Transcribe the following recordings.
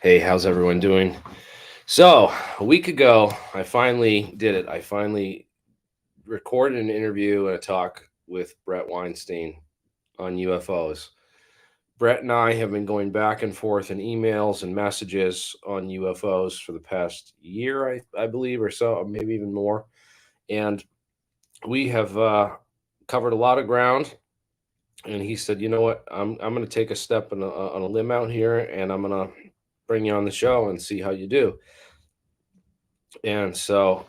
Hey, how's everyone doing? So, a week ago, I finally did it. I finally recorded an interview and a talk with Bret Weinstein on UFOs. Brett and I have been going back and forth in emails and messages on UFOs for the past year, I believe, or so, or maybe even more. And we have covered a lot of ground. And he said, "You know what? I'm going to take a step on a limb out here, and I'm going to bring you on the show and see how you do." And so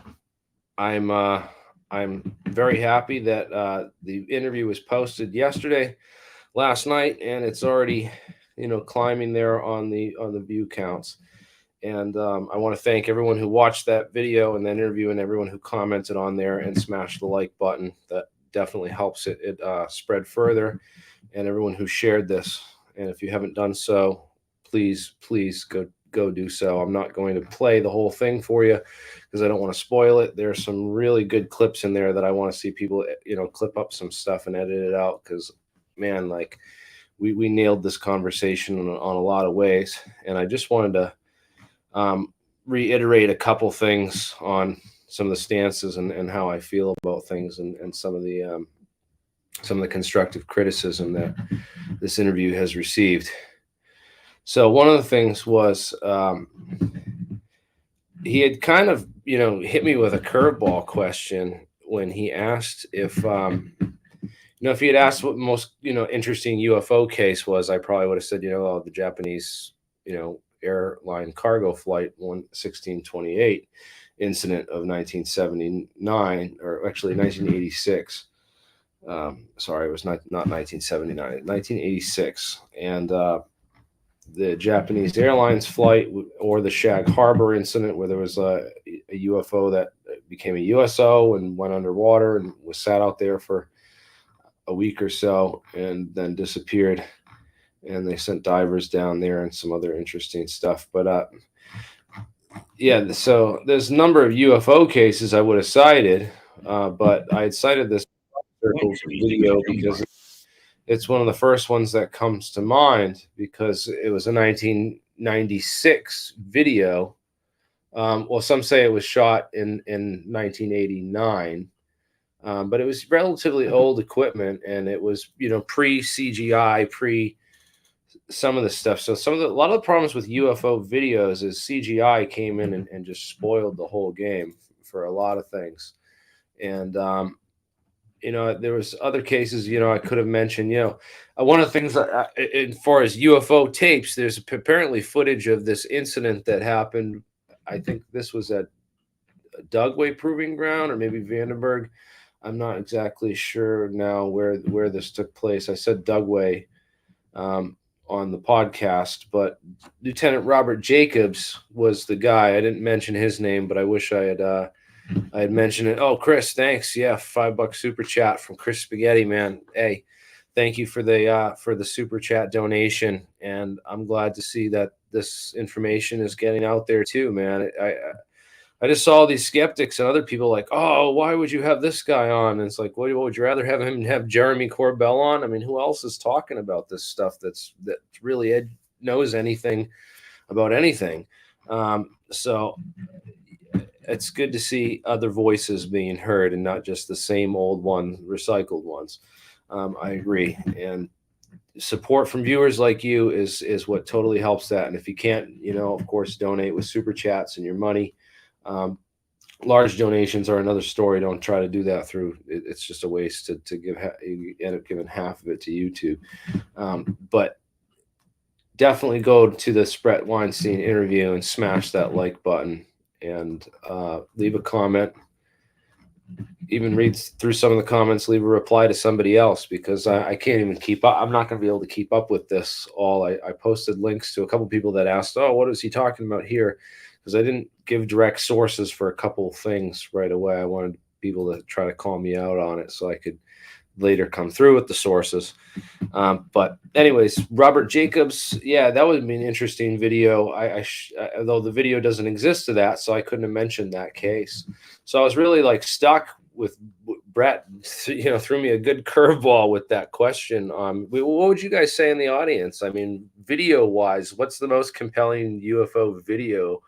I'm uh, I'm very happy that the interview was posted last night, and it's already, climbing there on the view counts. And I want to thank everyone who watched that video and that interview, and everyone who commented on there and smashed the like button. That definitely helps it spread further, and everyone who shared this. And if you haven't done so, please go do so. I'm not going to play the whole thing for you because I don't want to spoil it. There's some really good clips in there that I want to see people, clip up some stuff and edit it out because, man, like we nailed this conversation on a lot of ways. And I just wanted to reiterate a couple things on some of the stances and how I feel about things and some of the constructive criticism that this interview has received. So one of the things was he had kind of hit me with a curveball question when he asked if he had asked what the most interesting UFO case was. I probably would have said the Japanese airline cargo flight 1628 incident of 1979, or actually 1986. Sorry, it was not 1979, 1986. And the Japanese Airlines flight, or the Shag Harbor incident, where there was a UFO that became a USO and went underwater and was sat out there for a week or so and then disappeared. And they sent divers down there and some other interesting stuff. But yeah, so there's a number of UFO cases I would have cited, but I had cited this circles video because it's one of the first ones that comes to mind because it was a 1996 video. Well, some say it was shot in 1989, but it was relatively old equipment, and it was pre CGI, pre some of the stuff. So a lot of the problems with UFO videos is CGI came in and just spoiled the whole game for a lot of things. And there was other cases, I could have mentioned, one of the things as far as UFO tapes, there's apparently footage of this incident that happened. I think this was at Dugway Proving Ground or maybe Vandenberg. I'm not exactly sure now where this took place. I said Dugway on the podcast, but Lieutenant Robert Jacobs was the guy. I didn't mention his name, but I wish I had mentioned it. Oh, Chris, thanks. Yeah, $5 super chat from Chris Spaghetti, man. Hey, thank you for the super chat donation, and I'm glad to see that this information is getting out there too, man. I just saw these skeptics and other people like, oh, why would you have this guy on? And it's like, what would you rather have him have Jeremy Corbell on? I mean, who else is talking about this stuff that really knows anything about anything? So it's good to see other voices being heard and not just the same old ones, recycled ones. I agree, and support from viewers like you is what totally helps that. And if you can't, of course, donate with super chats and your money. Large donations are another story. Don't try to do that through. It's just a waste to give. You end up giving half of it to YouTube. But definitely go to the Bret Weinstein interview and smash that like button and leave a comment. Even read through some of the comments, leave a reply to somebody else, because I can't even keep up. I'm not going to be able to keep up with this all. I posted links to a couple people that asked, oh, what is he talking about here? Because I didn't give direct sources for a couple things right away. I wanted people to try to call me out on it so I could later come through with the sources. But anyways, Robert Jacobs, yeah, that would be an interesting video. Though the video doesn't exist to that, so I couldn't have mentioned that case. So I was really like stuck with Brett, threw me a good curveball with that question. What would you guys say in the audience? I mean, video wise, what's the most compelling UFO video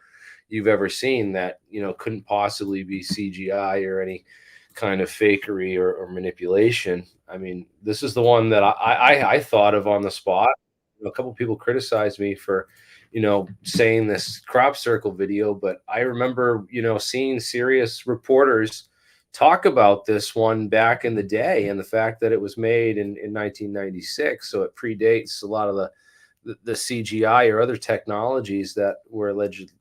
you've ever seen that couldn't possibly be CGI or any kind of fakery or manipulation? I mean, this is the one that I thought of on the spot. A couple people criticized me for saying this crop circle video, but I remember seeing serious reporters talk about this one back in the day, and the fact that it was made in 1996, so it predates a lot of the CGI or other technologies that were alleged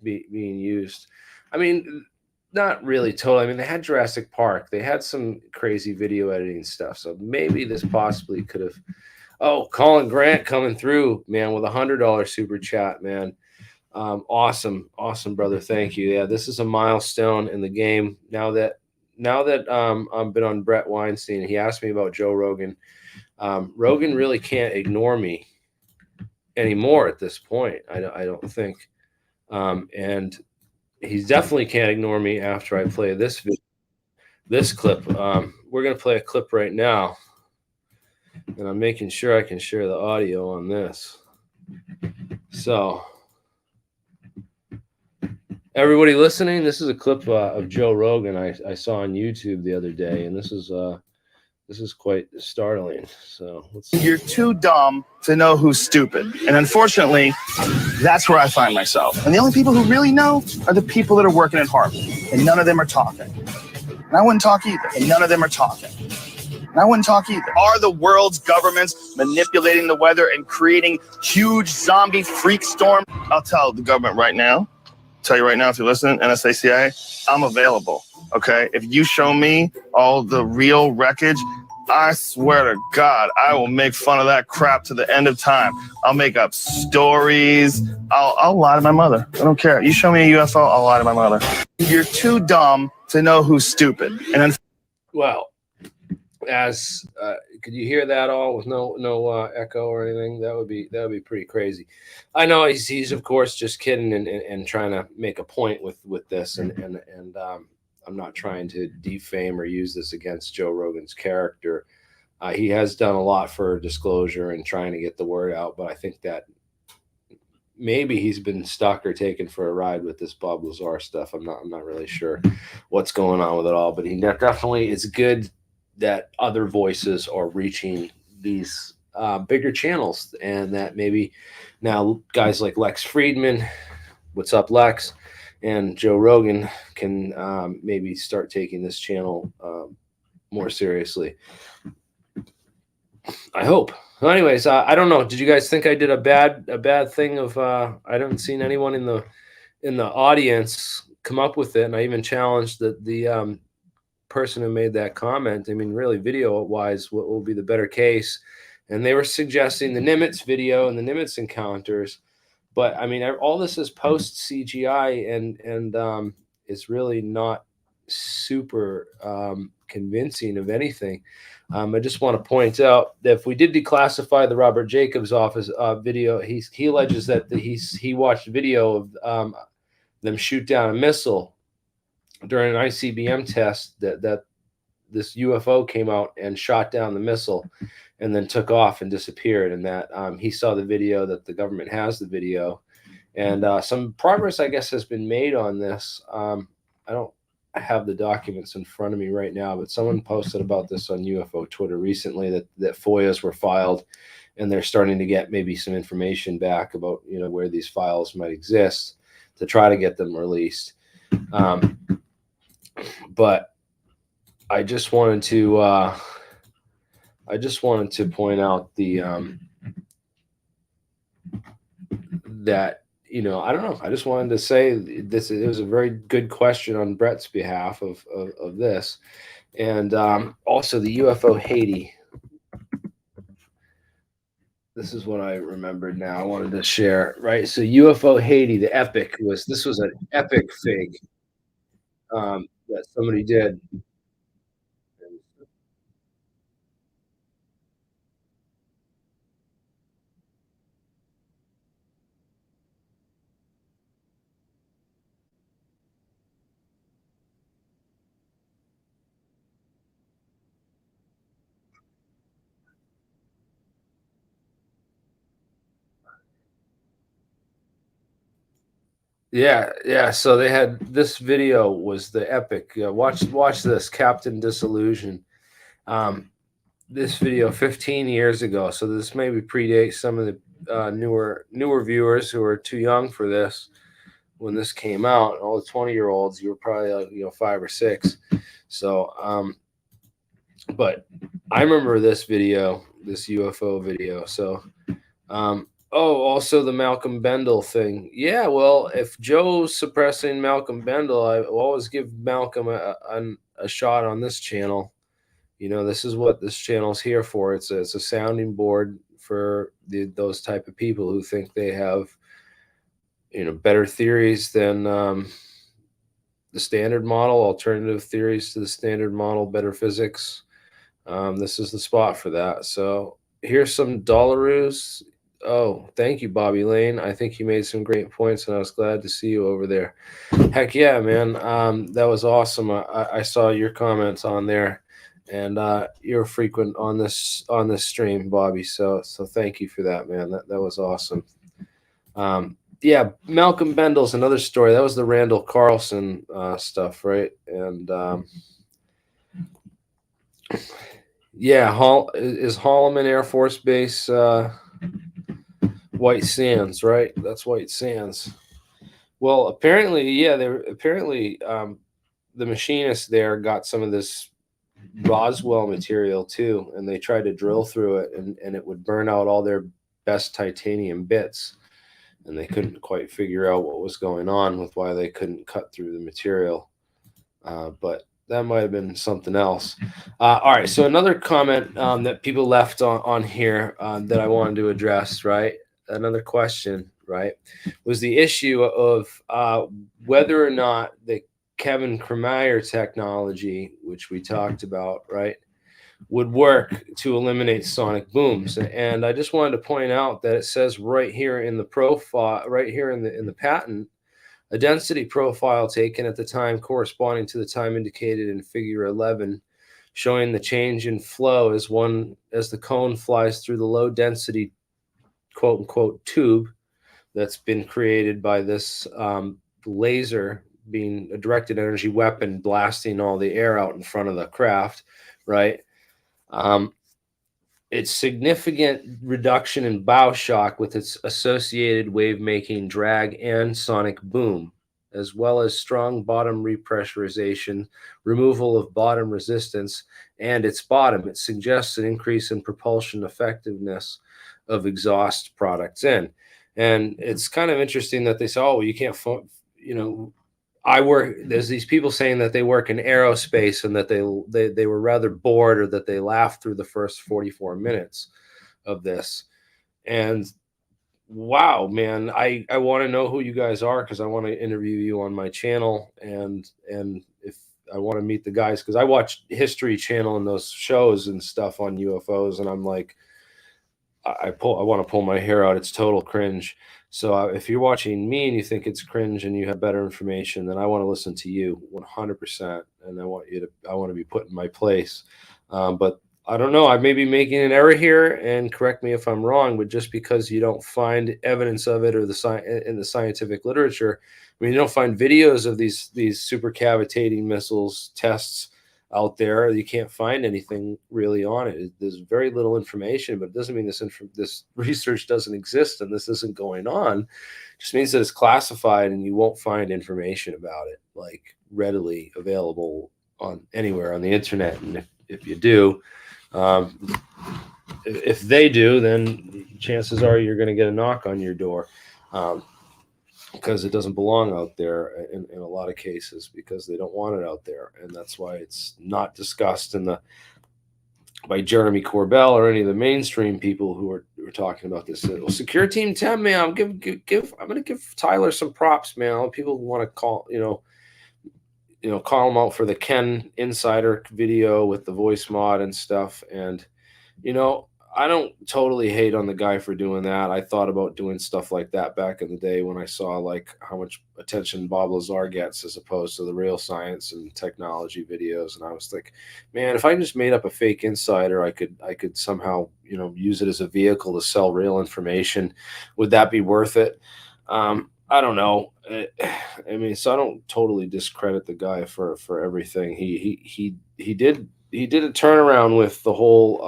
being used. I mean, not really totally. I mean, they had Jurassic Park. They had some crazy video editing stuff. So maybe this possibly could have. Oh, Colin Grant coming through, man, with $100 super chat, man. Awesome, awesome, brother. Thank you. Yeah, this is a milestone in the game. Now that I've been on Bret Weinstein, he asked me about Joe Rogan. Rogan really can't ignore me anymore at this point. I don't think, and he definitely can't ignore me after I play this clip. We're gonna play a clip right now, and I'm making sure I can share the audio on this. So, everybody listening, this is a clip of Joe Rogan I saw on YouTube the other day, and this is quite startling. So you're too dumb to know who's stupid, and unfortunately, that's where I find myself. And the only people who really know are the people that are working at Harvard, and none of them are talking. And I wouldn't talk either. And none of them are talking. And I wouldn't talk either. Are the world's governments manipulating the weather and creating huge zombie freak storm? I'll tell the government right now. Tell you right now, if you're listening, NSA, CIA, I'm available. Okay, if you show me all the real wreckage, I swear to God, I will make fun of that crap to the end of time. I'll make up stories. I'll lie to my mother. I don't care. You show me a UFO, I'll lie to my mother. You're too dumb to know who's stupid. And well, as could you hear that all with no echo or anything? That would be pretty crazy. I know he's of course just kidding and trying to make a point with this, and I'm not trying to defame or use this against Joe Rogan's character. He has done a lot for disclosure and trying to get the word out, but I think that maybe he's been stuck or taken for a ride with this Bob Lazar stuff. I'm not really sure what's going on with it all, but he definitely is good that other voices are reaching these bigger channels, and that maybe now guys like Lex Friedman, what's up Lex, and Joe Rogan can maybe start taking this channel more seriously. I hope. Well, anyways, I don't know. Did you guys think I did a bad thing of I haven't seen anyone in the audience come up with it, and I even challenged the person who made that comment. I mean, really, video wise, what will be the better case? And they were suggesting the Nimitz video and the Nimitz encounters. But I mean, all this is post CGI, and it's really not super convincing of anything. I just want to point out that if we did declassify the Robert Jacobs office video, he alleges that he watched video of them shoot down a missile during an ICBM test, that this UFO came out and shot down the missile and then took off and disappeared, and that he saw the video, that the government has the video, and some progress, I guess, has been made on this. I don't have the documents in front of me right now, but someone posted about this on UFO Twitter recently, that FOIAs were filed, and they're starting to get maybe some information back about where these files might exist to try to get them released. But I just wanted to point out that I don't know. I just wanted to say this. It was a very good question on Brett's behalf of this, and also the UFO Haiti. This is what I remembered now. I wanted to share, right? So UFO Haiti, the epic this was an epic fig that somebody did. Yeah. So they had this video was the epic. Watch this, Captain Disillusion. Um, this video 15 years ago. So this maybe predates some of the newer viewers who are too young for this when this came out. All the 20-year-olds, you were probably 5 or 6. So but I remember this video, this UFO video. So oh, also the Malcolm Bendel thing. Yeah, well, if Joe's suppressing Malcolm Bendel, I will always give Malcolm a shot on this channel. This is what this channel's here for. It's a sounding board for those type of people who think they have better theories than the standard model, alternative theories to the standard model, better physics. This is the spot for that. So here's some dollaroos. Oh, thank you, Bobby Lane. I think you made some great points, and I was glad to see you over there. Heck yeah, man. That was awesome. I saw your comments on there, and you're frequent on this stream, Bobby. So thank you for that, man. That was awesome. Yeah, Malcolm Bendel's another story. That was the Randall Carlson stuff, right? And yeah, is Holloman Air Force Base White Sands, right? That's White Sands. Well, apparently, yeah, the machinists there got some of this Roswell material too, and they tried to drill through it, and it would burn out all their best titanium bits, and they couldn't quite figure out what was going on with why they couldn't cut through the material. But that might have been something else. All right, so another comment that people left on here that I wanted to address, right? Another question, right, was the issue of whether or not the Kevin Kremeyer technology, which we talked about, right, would work to eliminate sonic booms. And I just wanted to point out that it says right here in the profile, right here in the patent, a density profile taken at the time corresponding to the time indicated in figure 11, showing the change in flow as the cone flies through the low density quote unquote tube that's been created by this laser being a directed energy weapon blasting all the air out in front of the craft, right? Its significant reduction in bow shock with its associated wave-making drag and sonic boom, as well as strong bottom repressurization, removal of bottom resistance, and its bottom. It suggests an increase in propulsion effectiveness of exhaust products in. And it's kind of interesting that they say, oh, well, you can't, there's these people saying that they work in aerospace and that they were rather bored, or that they laughed through the first 44 minutes of this. And wow, man, I want to know who you guys are, because I want to interview you on my channel, and if I want to meet the guys, because I watch History Channel and those shows and stuff on UFOs, and I'm like, I want to pull my hair out. It's total cringe. So if you're watching me and you think it's cringe and you have better information, then I want to listen to you 100%. And I want to be put in my place. But I don't know. I may be making an error here, and correct me if I'm wrong, but just because you don't find evidence of it or in the scientific literature, I mean, you don't find videos of these supercavitating missiles tests out there. You can't find anything really on it. There's very little information, but it doesn't mean this research doesn't exist and this isn't going on. It just means that it's classified and you won't find information about it like readily available on anywhere on the internet. And if you do, if they do, then chances are you're going to get a knock on your door. Because it doesn't belong out there in a lot of cases, because they don't want it out there. And that's why it's not discussed by Jeremy Corbell or any of the mainstream people who are talking about this. Well, Secure Team 10, man, I'm going to give Tyler some props, man. People want to call him out for the Ken Insider video with the voice mod and stuff. And, I don't totally hate on the guy for doing that. I thought about doing stuff like that back in the day when I saw like how much attention Bob Lazar gets as opposed to the real science and technology videos. And I was like, man, if I just made up a fake insider, I could somehow, use it as a vehicle to sell real information. Would that be worth it? I don't know. I I mean, so I don't totally discredit the guy for everything. He did a turnaround with the whole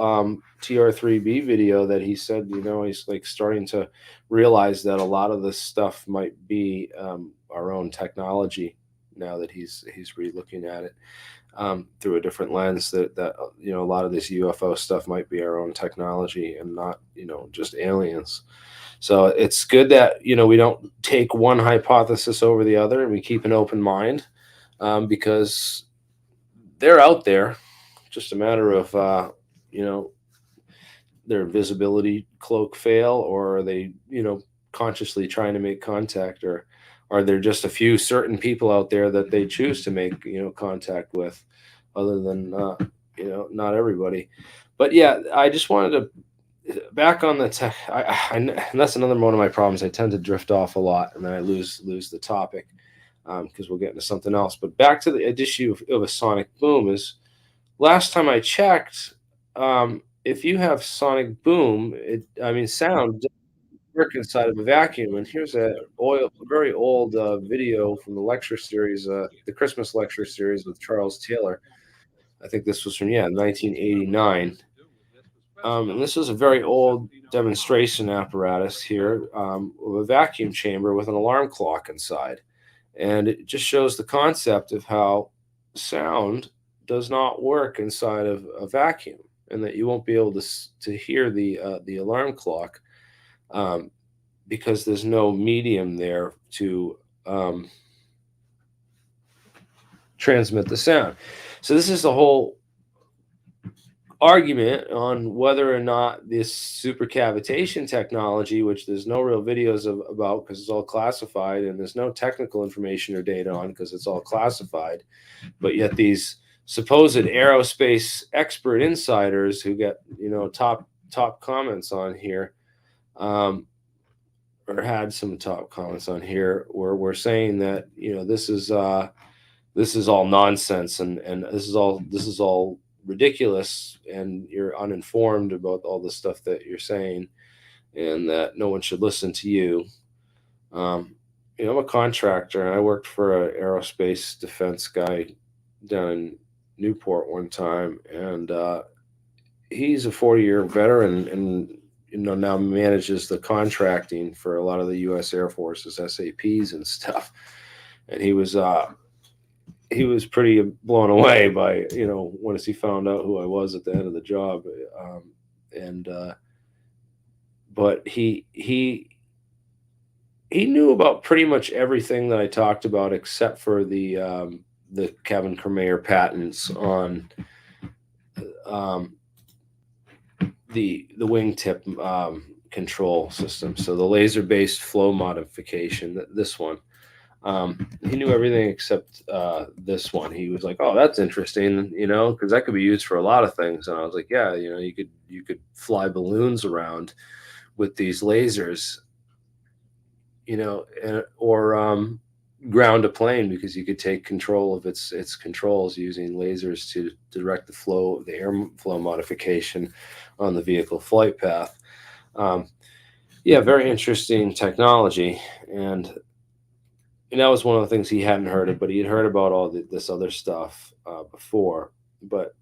TR3B video that he said, he's like starting to realize that a lot of this stuff might be our own technology now that he's re-looking at it through a different lens that a lot of this UFO stuff might be our own technology and not just aliens. So it's good that we don't take one hypothesis over the other, and we keep an open mind because they're out there. Just a matter of you know their visibility cloak fail, or are they consciously trying to make contact, or are there just a few certain people out there that they choose to make contact with, other than not everybody. But yeah, I just wanted to back on the tech. And that's another one of my problems. I tend to drift off a lot, and then I lose the topic because we'll get into something else. But back to the issue of a sonic boom is last time I checked, if you have sonic boom, I mean sound doesn't work inside of a vacuum. And here's very old video from the lecture series, the Christmas lecture series with Charles Taylor. I think this was from 1989. And this is a very old demonstration apparatus here of a vacuum chamber with an alarm clock inside. And it just shows the concept of how sound does not work inside of a vacuum, and that you won't be able to hear the alarm clock um, because there's no medium there to transmit the sound. So this is the whole argument on whether or not this supercavitation technology, which there's no real videos about because it's all classified, and there's no technical information or data on because it's all classified, but yet these supposed aerospace expert insiders who get top comments on here, or had some top comments on here, where we're saying that this is all nonsense, and this is all ridiculous, and you're uninformed about all the stuff that you're saying, and that no one should listen to you. I'm a contractor, and I worked for an aerospace defense guy down in Newport one time, and he's a 40-year veteran, and now manages the contracting for a lot of the U.S. Air Force's SAPs and stuff. And he was pretty blown away by once he found out who I was at the end of the job, and but he knew about pretty much everything that I talked about except for the Kevin Kramer patents on um, the wingtip control system. So the laser based flow modification, this one. He knew everything except this one. He was like, "Oh, that's interesting," because that could be used for a lot of things. And I was like, "Yeah, you could fly balloons around with these lasers, or ground a plane because you could take control of its controls using lasers to direct the airflow modification on the vehicle flight path." Yeah, very interesting technology, and that was one of the things he hadn't heard of, but he had heard about all this other stuff before. But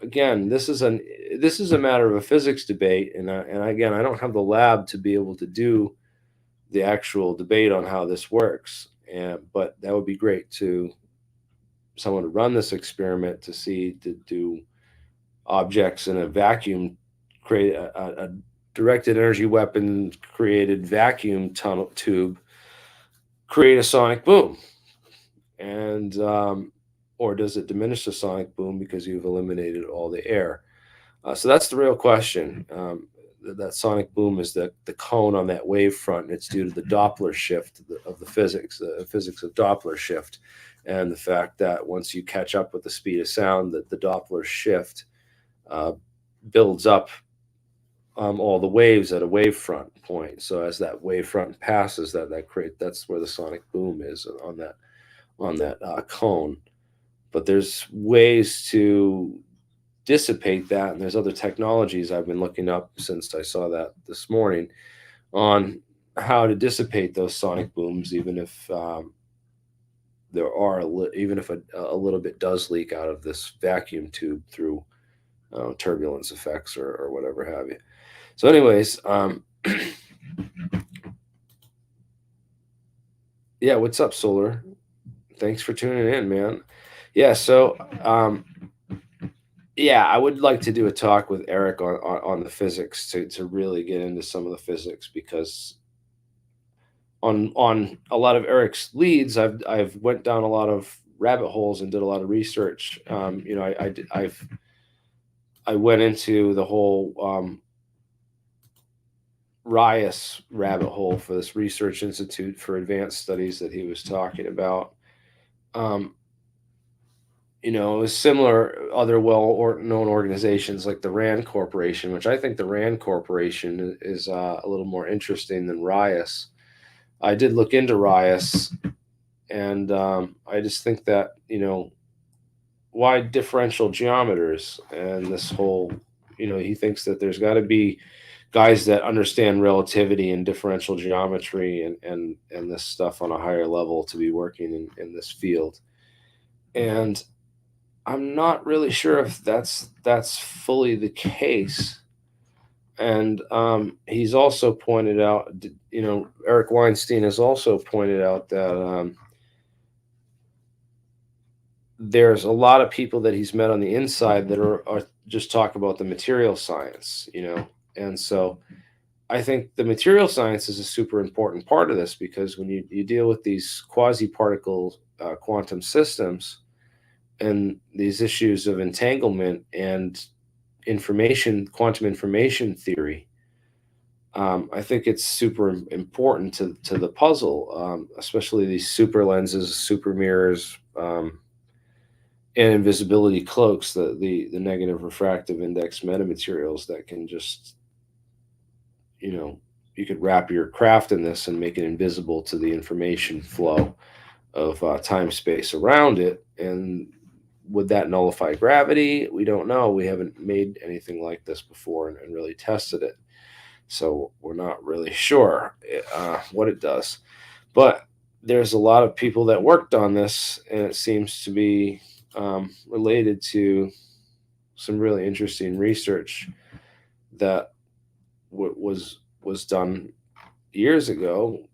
again, this is a matter of a physics debate, and again, I don't have the lab to be able to do the actual debate on how this works. But that would be great to someone to run this experiment to do objects in a vacuum, create a directed energy weapon created vacuum tunnel tube, create a sonic boom, and or does it diminish the sonic boom because you've eliminated all the air? So that's the real question. That sonic boom is the cone on that wave front, and it's due to the Doppler shift of the physics of Doppler shift, and the fact that once you catch up with the speed of sound, that the Doppler shift builds up all the waves at a wavefront point. So as that wavefront passes, that's where the sonic boom is on that cone. But there's ways to dissipate that, and there's other technologies I've been looking up since I saw that this morning on how to dissipate those sonic booms, even if even if a little bit does leak out of this vacuum tube through turbulence effects or whatever have you. So, anyways, yeah, what's up, Solar? Thanks for tuning in, man. Yeah, so yeah, I would like to do a talk with Eric on the physics to really get into some of the physics, because on a lot of Eric's leads, I've went down a lot of rabbit holes and did a lot of research. You know, I went into the whole RIAS rabbit hole for this Research Institute for Advanced Studies that he was talking about. You know, it was similar other known organizations like the RAND Corporation, which I think the RAND Corporation is a little more interesting than RIAS. I did look into RIAS, and I just think that, you know, why differential geometers and this whole, you know, he thinks that there's got to be guys that understand relativity and differential geometry and this stuff on a higher level to be working in this field. And I'm not really sure if that's fully the case. And he's also pointed out, you know, Eric Weinstein has also pointed out that there's a lot of people that he's met on the inside that are just talk about the material science, you know. And so I think the material science is a super important part of this, because when you deal with these quasi-particle quantum systems and these issues of entanglement and quantum information theory, I think it's super important to the puzzle, especially these super lenses, super mirrors, and invisibility cloaks, the negative refractive index metamaterials that can just, you know, you could wrap your craft in this and make it invisible to the information flow of time space around it. And would that nullify gravity? We don't know. We haven't made anything like this before and really tested it. So we're not really sure what it does. But there's a lot of people that worked on this, and it seems to be related to some really interesting research that was done years ago,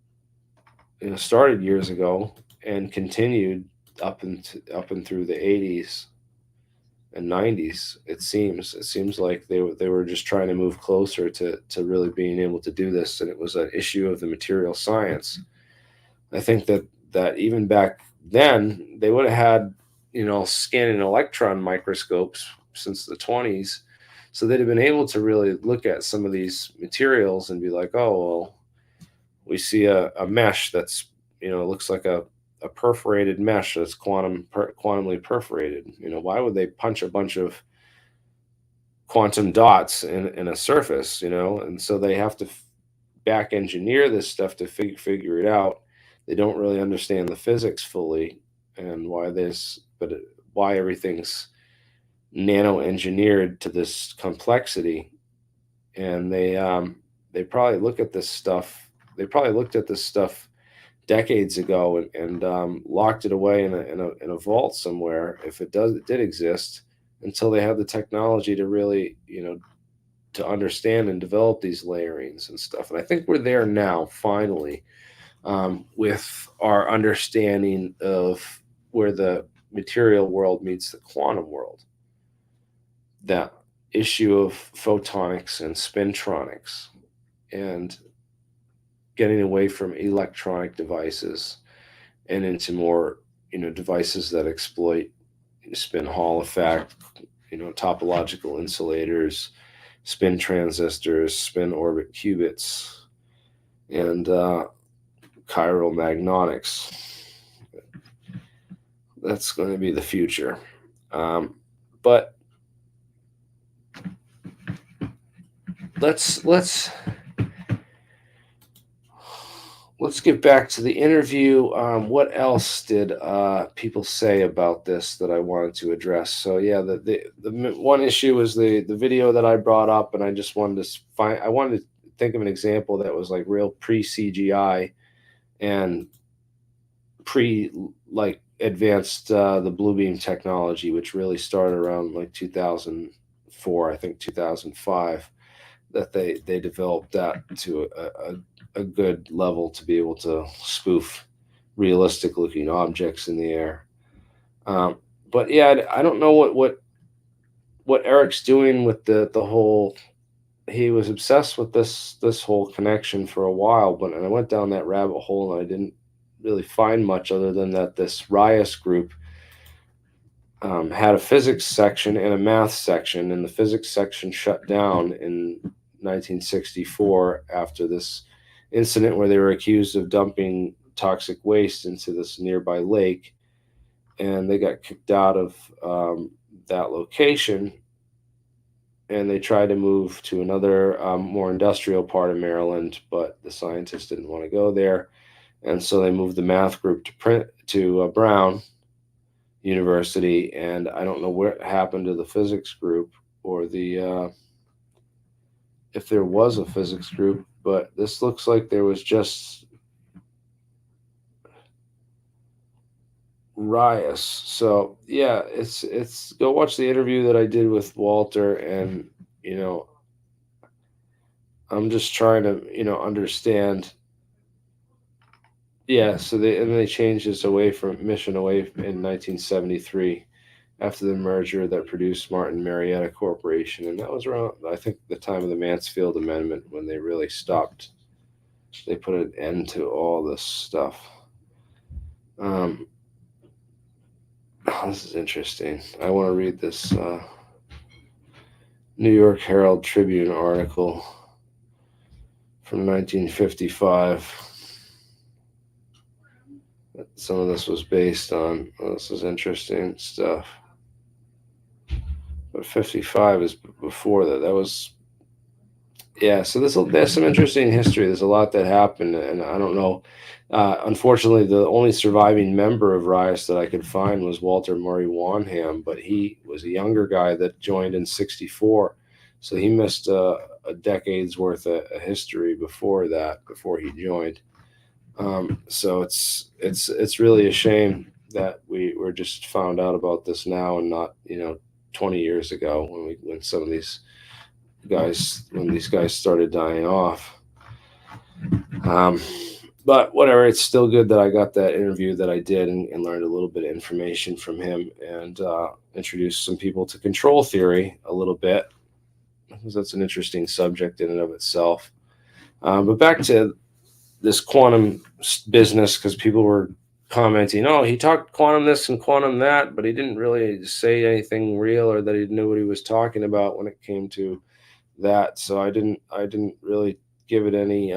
you know, started years ago and continued up and through the 80s and 90s. It seems like they were just trying to move closer to really being able to do this, and it was an issue of the material science. I think that even back then they would have had, you know, scanning electron microscopes since the 20s, so they'd have been able to really look at some of these materials and be like, oh, well, we see a mesh that's, you know, looks like a perforated mesh that's quantumly perforated. You know, why would they punch a bunch of quantum dots in a surface, you know? And so they have to back engineer this stuff to figure it out. They don't really understand the physics fully, and why everything's nano engineered to this complexity. And they probably look at this stuff. They probably looked at this stuff decades ago and locked it away in a vault somewhere, if it did exist, until they had the technology to really, you know, to understand and develop these layerings and stuff. And I think we're there now, finally, with our understanding of where the material world meets the quantum world. That issue of photonics and spintronics, and getting away from electronic devices and into more, you know, devices that exploit spin Hall effect, you know, topological insulators, spin transistors, spin orbit qubits, and chiral magnetics. That's going to be the future. But let's get back to the interview. What else did people say about this that I wanted to address? So yeah, the one issue was the video that I brought up, and I just wanted to think of an example that was like real pre-CGI and pre like advanced the blue beam technology, which really started around like 2004, I think 2005, that they developed that to a good level to be able to spoof realistic looking objects in the air. Um, but yeah, I don't know what Eric's doing with the whole. He was obsessed with this whole connection for a while, but and I went down that rabbit hole and I didn't really find much other than that this Rias group had a physics section and a math section, and the physics section shut down in 1964 after this incident where they were accused of dumping toxic waste into this nearby lake, and they got kicked out of that location, and they tried to move to another more industrial part of Maryland, but the scientists didn't want to go there, and so they moved the math group to Brown University, and I don't know what happened to the physics group or the if there was a physics group, but this looks like there was just Rias. So yeah, it's go watch the interview that I did with Walter, and you know I'm just trying to understand. Yeah, so they changed this away from mission away in 1973 after the merger that produced Martin Marietta Corporation, and that was around I think the time of the Mansfield Amendment when they really stopped. They put an end to all this stuff. Um, this is interesting. I want to read this New York Herald Tribune article from 1955. Some of this was based on. Well, this is interesting stuff. But 55 is before that. That was, yeah. So there's some interesting history. There's a lot that happened, and I don't know. Unfortunately, the only surviving member of Rias that I could find was Walter Murray Wanham, but he was a younger guy that joined in '64, so he missed a decade's worth of history before that, before he joined. So it's really a shame that we were just found out about this now and not 20 years ago when some of these guys started dying off. Um, but whatever, it's still good that I got that interview that I did and learned a little bit of information from him and introduced some people to control theory a little bit, because that's an interesting subject in and of itself. But back to this quantum business, because people were commenting, oh, he talked quantum this and quantum that, but he didn't really say anything real or that he knew what he was talking about when it came to that. So I didn't really give it any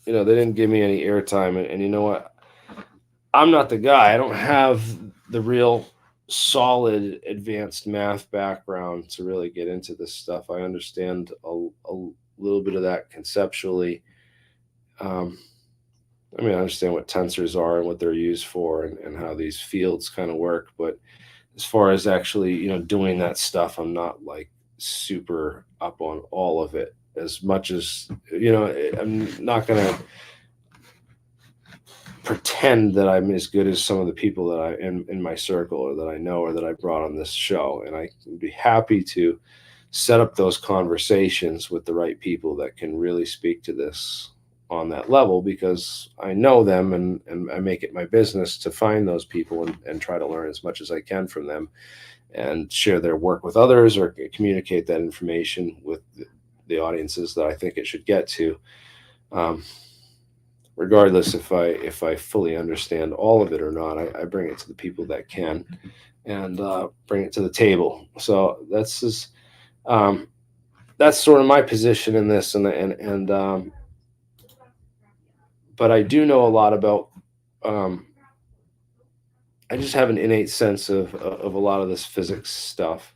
they didn't give me any airtime, and you know what, I'm not the guy. I don't have the real solid advanced math background to really get into this stuff. I understand a little bit of that conceptually. I understand what tensors are and what they're used for, and how these fields kind of work, but as far as actually doing that stuff, I'm not like super up on all of it as much as I'm not gonna pretend that I'm as good as some of the people that I in my circle or that I know or that I brought on this show, and I would be happy to set up those conversations with the right people that can really speak to this on that level, because I know them, and I make it my business to find those people and try to learn as much as I can from them and share their work with others or communicate that information with the audiences that I think it should get to. Regardless if I fully understand all of it or not, I bring it to the people that can, and bring it to the table. So that's sort of my position in this, and but I do know a lot about. I just have an innate sense of a lot of this physics stuff,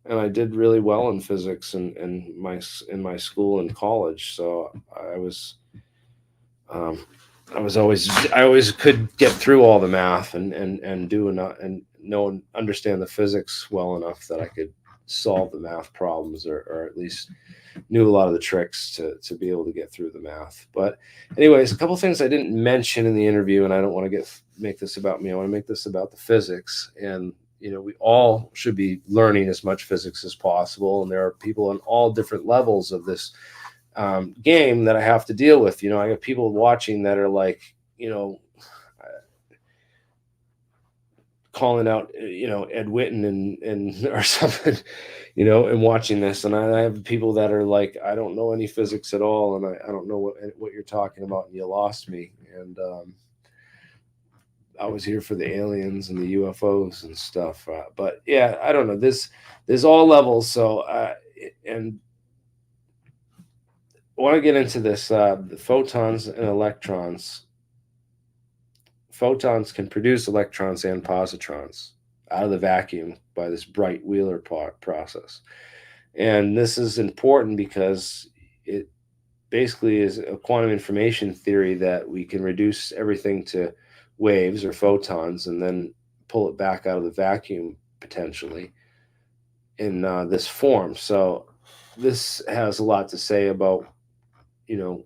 and I did really well in physics in my school and college. So I always could get through all the math and do enough and know and understand the physics well enough that I could solve the math problems, or at least knew a lot of the tricks to be able to get through the math. But anyways, a couple things I didn't mention in the interview, and I don't want to make this about me. I want to make this about the physics. And we all should be learning as much physics as possible. And there are people on all different levels of this game that I have to deal with. I got people watching that are like, calling out, Ed Witten and or something, and watching this. And I have people that are like, I don't know any physics at all, and I don't know what you're talking about, and you lost me. And I was here for the aliens and the UFOs and stuff. But yeah, I don't know. There's all levels. So and I want to get into this. The photons and electrons. Photons can produce electrons and positrons out of the vacuum by this bright Wheeler process. And this is important because it basically is a quantum information theory that we can reduce everything to waves or photons and then pull it back out of the vacuum potentially in this form. So this has a lot to say about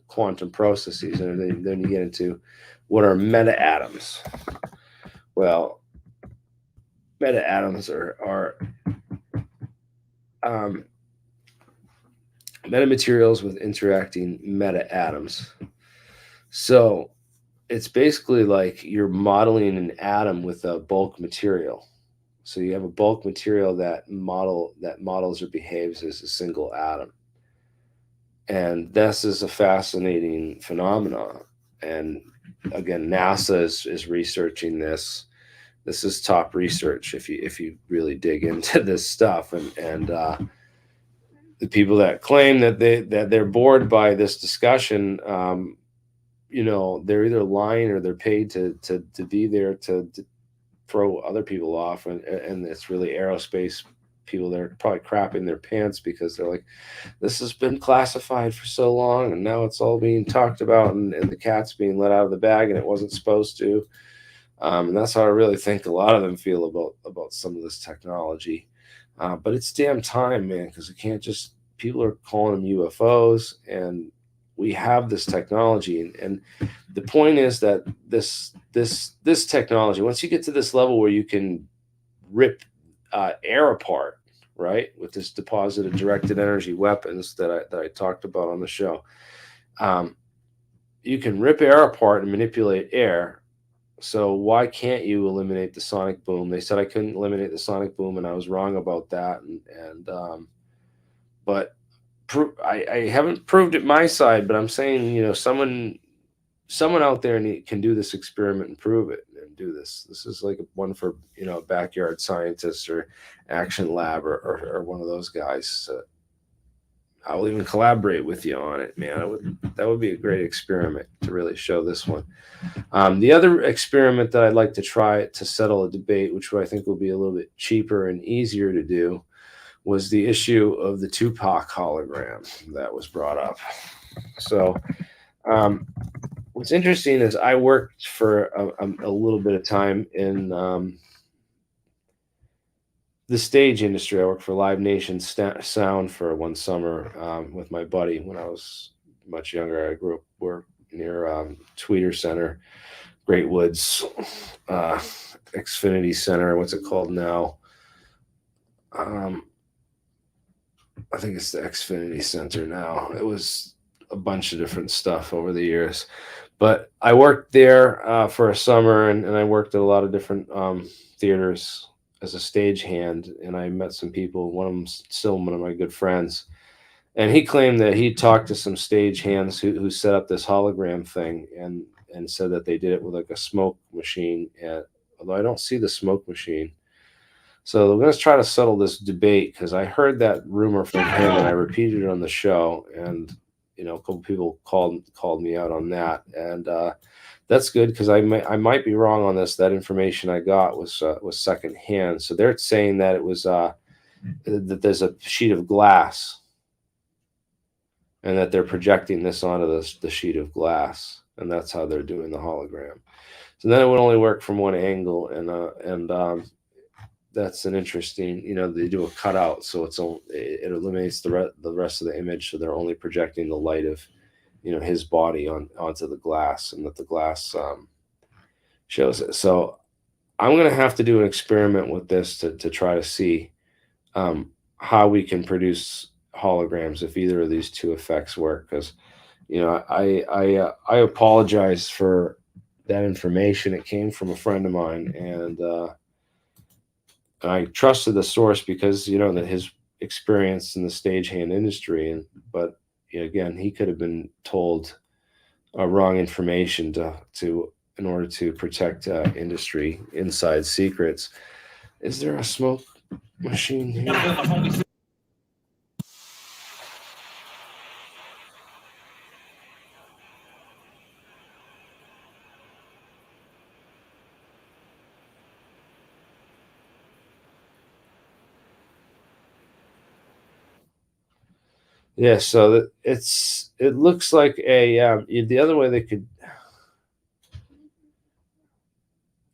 quantum processes, and then you get into what are meta-atoms. Well, meta-atoms are metamaterials with interacting meta-atoms. So it's basically like you're modeling an atom with a bulk material. So you have a bulk material that models or behaves as a single atom. And this is a fascinating phenomenon. And again, NASA is researching this. This is top research if you really dig into this stuff. And the people that claim that they're bored by this discussion, they're either lying or they're paid to be there to throw other people off. And it's really aerospace people that are probably crapping their pants because they're like, this has been classified for so long and now it's all being talked about, and the cat's being let out of the bag and it wasn't supposed to. And that's how I really think a lot of them feel about some of this technology. But it's damn time, man, because it can't just, people are calling them UFOs, and we have this technology. And the point is that this technology, once you get to this level where you can rip air apart, right, with this deposited directed energy weapons that I talked about on the show, you can rip air apart and manipulate air. So why can't you eliminate the sonic boom? They said I couldn't eliminate the sonic boom, and I was wrong about that. But I haven't proved it my side, but I'm saying, someone out there can do this experiment and prove it and do this. This is like one for, backyard scientists or Action Lab or one of those guys. I will even collaborate with you on it, man. That would be a great experiment to really show this one. The other experiment that I'd like to try to settle a debate, which I think will be a little bit cheaper and easier to do, was the issue of the Tupac hologram that was brought up. So what's interesting is I worked for a little bit of time in the stage industry. I worked for Live Nation Sound for one summer with my buddy when I was much younger. I grew up near Tweeter Center, Great Woods, Xfinity Center. What's it called now? I think it's the Xfinity Center now. It was a bunch of different stuff over the years. But I worked there for a summer, and I worked at a lot of different theaters as a stagehand, and I met some people. One of them's still one of my good friends. And he claimed that he talked to some stagehands who set up this hologram thing and said that they did it with like a smoke machine. And although I don't see the smoke machine. So we're going to try to settle this debate, because I heard that rumor from him and I repeated it on the show, and a couple people called me out on that, and that's good, because I might be wrong on this. That information I got was secondhand. So they're saying that it was that there's a sheet of glass, and that they're projecting this onto the sheet of glass, and that's how they're doing the hologram. So then it would only work from one angle, and that's an interesting, they do a cutout, so it eliminates the rest of the image, so they're only projecting the light of, his body onto the glass, and that the glass shows it. So I'm gonna have to do an experiment with this to try to see how we can produce holograms if either of these two effects work. Because I apologize for that information. It came from a friend of mine, and I trusted the source because that his experience in the stagehand industry, but again, he could have been told wrong information to in order to protect industry inside secrets. Is there a smoke machine here? Yeah, so it looks like the other way they could,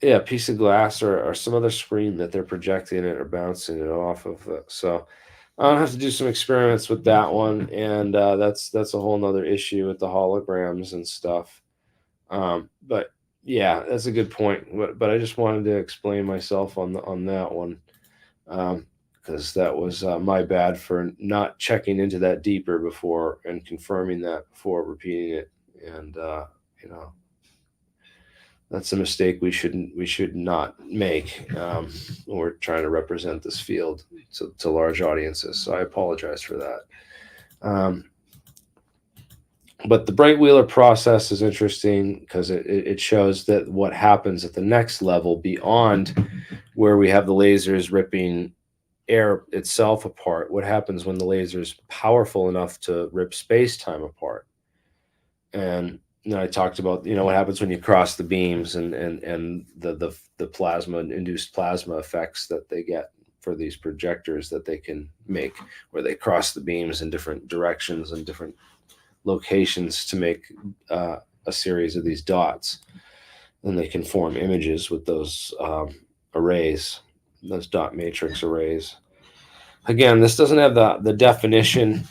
yeah, a piece of glass or some other screen that they're projecting it or bouncing it off of. So I'll have to do some experiments with that one, and that's a whole nother issue with the holograms and stuff. But yeah, that's a good point. But I just wanted to explain myself on that one, because that was my bad for not checking into that deeper before and confirming that before repeating it. And you know that's a mistake we should not make when we're trying to represent this field to large audiences. So I apologize for that. Um, but the bright wheeler process is interesting because it shows that what happens at the next level beyond where we have the lasers ripping air itself apart, what happens when the laser is powerful enough to rip space-time apart. And I talked about what happens when you cross the beams and the plasma induced plasma effects that they get for these projectors that they can make, where they cross the beams in different directions and different locations to make a series of these dots, and they can form images with those arrays, those dot matrix arrays. Again, this doesn't have the definition,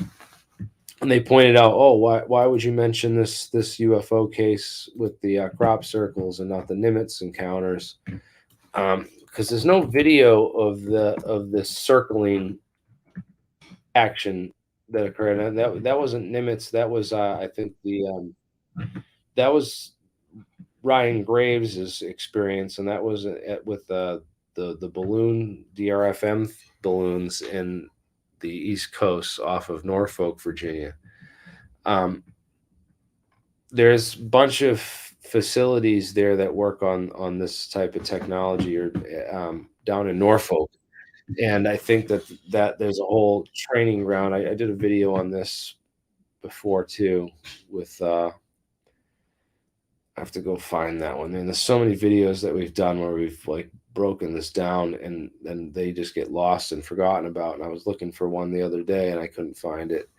and they pointed out, oh, why would you mention this UFO case with the crop circles and not the Nimitz encounters? Because there's no video of this circling action that occurred. And that wasn't Nimitz. That was I think that was Ryan Graves's experience, and that was with the balloon DRFM balloons in the East Coast off of Norfolk, Virginia. There's a bunch of facilities there that work on this type of technology, or down in Norfolk, and I think that there's a whole training ground. I did a video on this before too, with I have to go find that one. And there's so many videos that we've done where we've like broken this down, and then they just get lost and forgotten about. And I was looking for one the other day and I couldn't find it.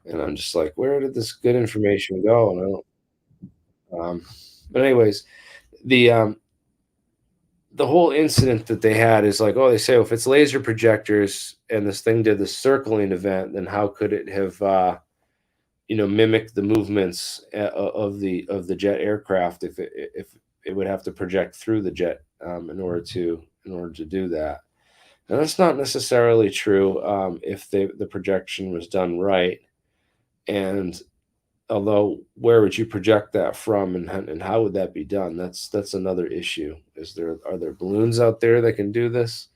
And I'm just like, where did this good information go? And I don't. But anyways, the the whole incident that they had is like, oh, they say, well, if it's laser projectors and this thing did the circling event, then how could it have mimic the movements of the jet aircraft if it would have to project through the jet in order to do that. And that's not necessarily true if the projection was done right. And although where would you project that from, and how would that be done? That's another issue. Are there balloons out there that can do this?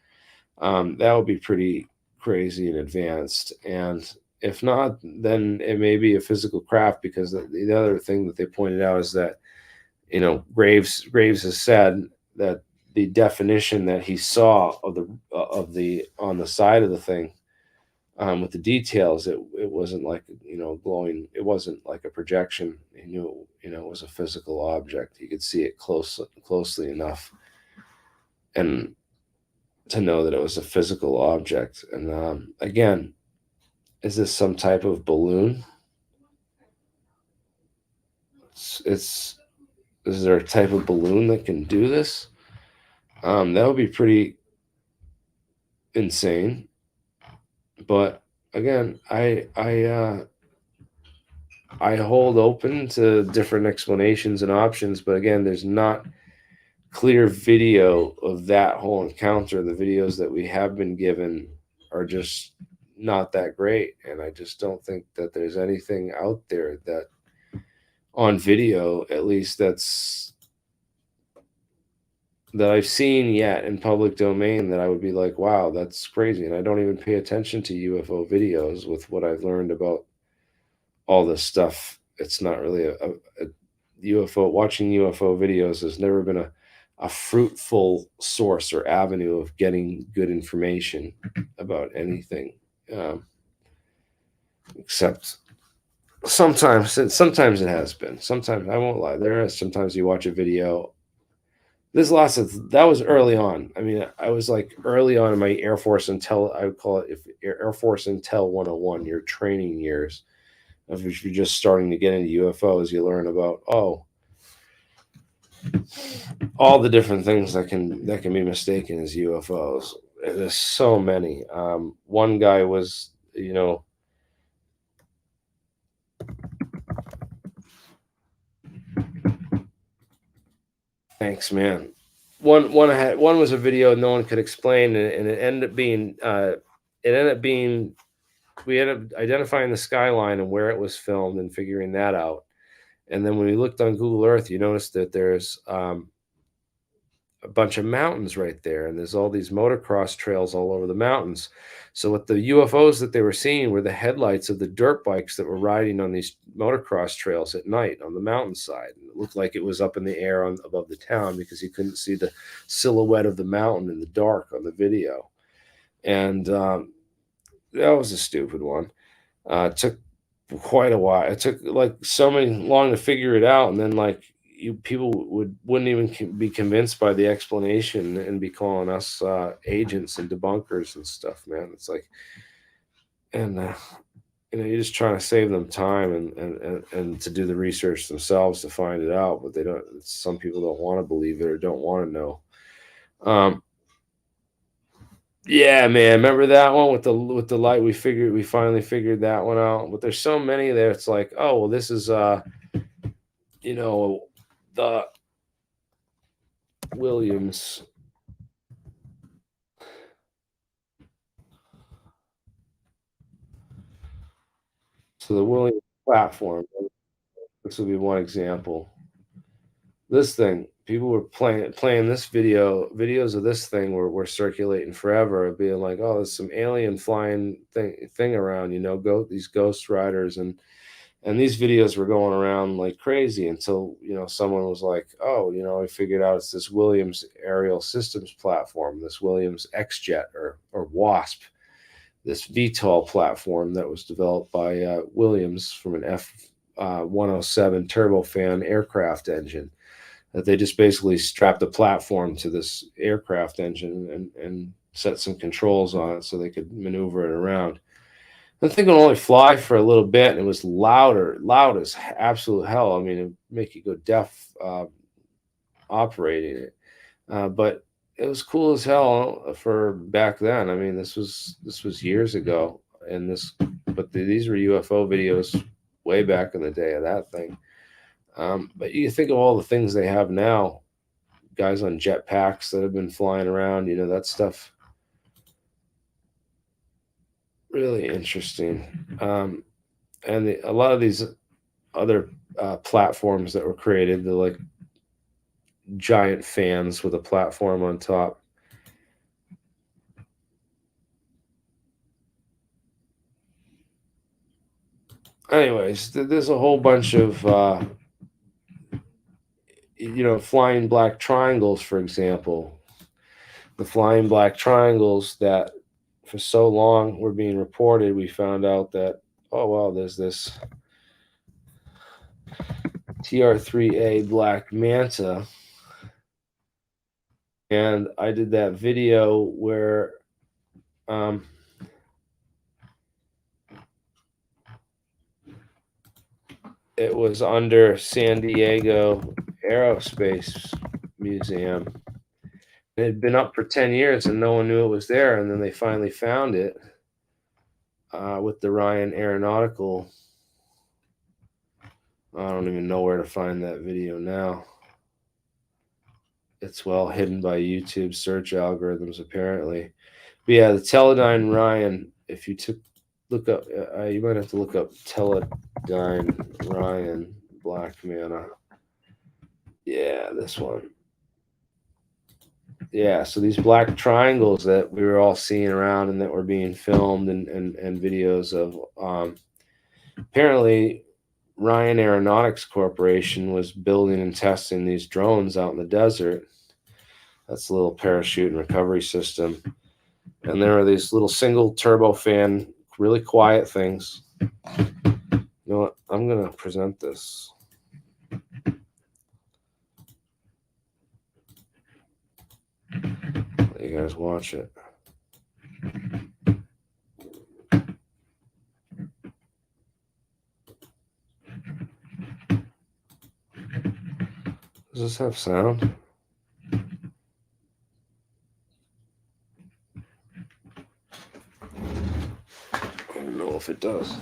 That would be pretty crazy and advanced. And if not, then it may be a physical craft, because the other thing that they pointed out is that Graves has said that the definition that he saw of the on the side of the thing, with the details, it wasn't like glowing. It wasn't like a projection. He knew it was a physical object. He could see it closely enough, and to know that it was a physical object. And again, is this some type of balloon? Is there a type of balloon that can do this? That would be pretty insane. But again, I hold open to different explanations and options. But again, there's not clear video of that whole encounter. The videos that we have been given are just not that great, and I just don't think that there's anything out there that on video, at least that I've seen yet in public domain that I would be like, wow, that's crazy. And I don't even pay attention to UFO videos with what I've learned about all this stuff. It's not really a UFO. Watching UFO videos has never been a fruitful source or avenue of getting good information about anything, um, except sometimes it has been. Sometimes I won't lie. There is sometimes you watch a video. There's lots of that was early on. I mean, I was like early on in my Air Force Intel. I would call it if Air Force Intel 101, your training years. If you're just starting to get into UFOs, you learn about all the different things that can be mistaken as UFOs. There's so many. One guy was, thanks, man. One was a video no one could explain, and it ended up being we ended up identifying the skyline and where it was filmed and figuring that out. And then when we looked on Google Earth, you notice that there's a bunch of mountains right there, and there's all these motocross trails all over the mountains. So what the UFOs that they were seeing were the headlights of the dirt bikes that were riding on these motocross trails at night on the mountainside. And it looked like it was up in the air above the town because you couldn't see the silhouette of the mountain in the dark on the video. And that was a stupid one. It took quite a while. It took like so many long to figure it out, and then like people wouldn't even be convinced by the explanation and be calling us agents and debunkers and stuff, man. It's like, and you're just trying to save them time and to do the research themselves to find it out, but they don't. Some people don't want to believe it or don't want to know. Um, yeah, man. Remember that one with the light? We finally figured that one out. But there's so many there. It's like, oh well, this is you know, the Williams. So the Williams platform. This would be one example. This thing, people were playing this videos of this thing were circulating forever, being like, oh, there's some alien flying thing around, go these ghost riders and these videos were going around like crazy until someone was like, oh, I figured out it's this Williams aerial systems platform, this Williams XJet or WASP, this VTOL platform that was developed by Williams from an F-107 turbofan aircraft engine, that they just basically strapped a platform to this aircraft engine and set some controls on it so they could maneuver it around. The thing would only fly for a little bit, and it was loud as absolute hell. I mean, it'd make you go deaf operating it. But it was cool as hell for back then. I mean, this was years ago, and these were UFO videos way back in the day of that thing. But you think of all the things they have now, guys on jetpacks that have been flying around, that stuff. Really interesting. And a lot of these other platforms that were created, they're like giant fans with a platform on top. Anyways, there's a whole bunch of flying black triangles, for example. The flying black triangles that for so long were being reported, we found out that, oh well, there's this TR3A black manta. And I did that video where it was under San Diego Aerospace Museum. It had been up for 10 years and no one knew it was there. And then they finally found it with the Ryan Aeronautical. I don't even know where to find that video now. It's well hidden by YouTube search algorithms, apparently. But yeah, the Teledyne Ryan, if you look up, you might have to look up Teledyne Ryan Black Mana. Yeah, this one. Yeah, so these black triangles that we were all seeing around and that were being filmed and videos of, apparently Ryan Aeronautics Corporation was building and testing these drones out in the desert. That's a little parachute and recovery system. And there are these little single turbofan, really quiet things. You know what? I'm going to present this. Let you guys watch it. Does this have sound? I don't know if it does.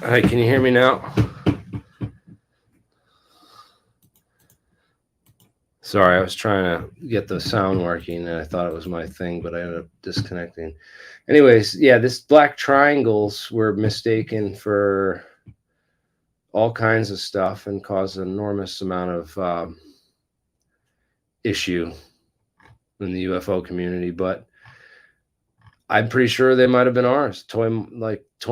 All right, can you hear me now? Sorry, I was trying to get the sound working and I thought it was my thing, but I ended up disconnecting. Anyways, yeah, this black triangles were mistaken for all kinds of stuff and caused an enormous amount of issue in the UFO community. But I'm pretty sure they might have been ours, toy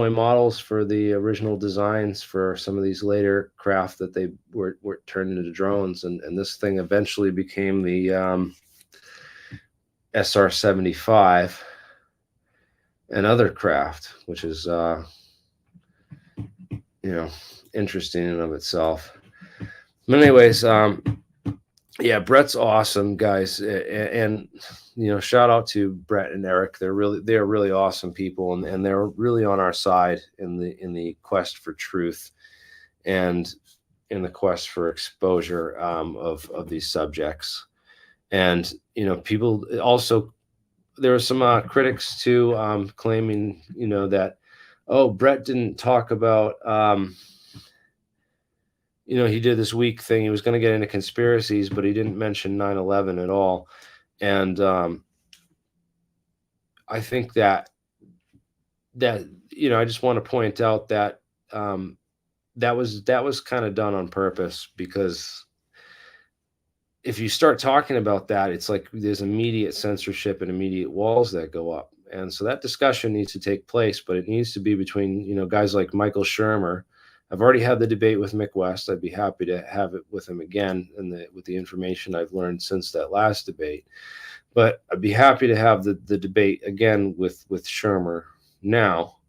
models for the original designs for some of these later craft that they were turned into drones. And this thing eventually became the SR-75 and other craft, which is, interesting in and of itself. But anyways, yeah, Bret's awesome, guys, and shout out to Bret and Eric. They're really awesome people, and they're really on our side in the quest for truth and in the quest for exposure of these subjects. And people also, there were some critics too claiming that, oh, Bret didn't talk about he did this week thing. He was going to get into conspiracies, but he didn't mention 9/11 at all. And I think that I just want to point out that that was kind of done on purpose, because if you start talking about that, it's like there's immediate censorship and immediate walls that go up. And so that discussion needs to take place, but it needs to be between guys like Michael Shermer. I've already had the debate with Mick West. I'd be happy to have it with him again, with the information I've learned since that last debate. But I'd be happy to have the debate again with Shermer now.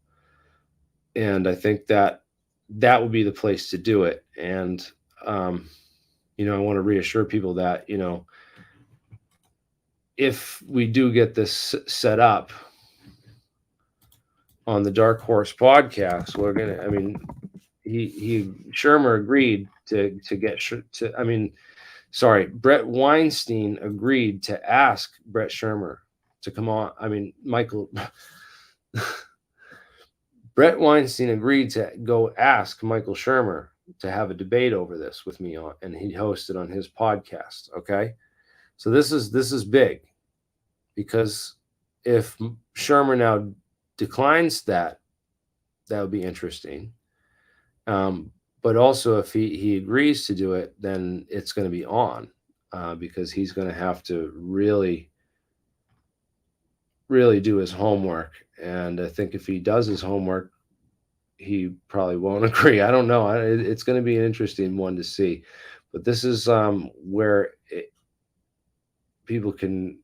And I think that would be the place to do it. And I want to reassure people that if we do get this set up on the Dark Horse podcast, we're gonna. I mean, Shermer agreed to sorry, Bret Weinstein agreed to ask Brett Shermer to come on. I mean, Michael. Bret Weinstein agreed to go ask Michael Shermer to have a debate over this with me on, and he hosted on his podcast. Okay, so this is big, because if Shermer now declines that, that would be interesting. But also, if he agrees to do it, then it's going to be on, because he's going to have to really do his homework. And I think if he does his homework, he probably won't agree. I don't know. It's going to be an interesting one to see. But this is where people can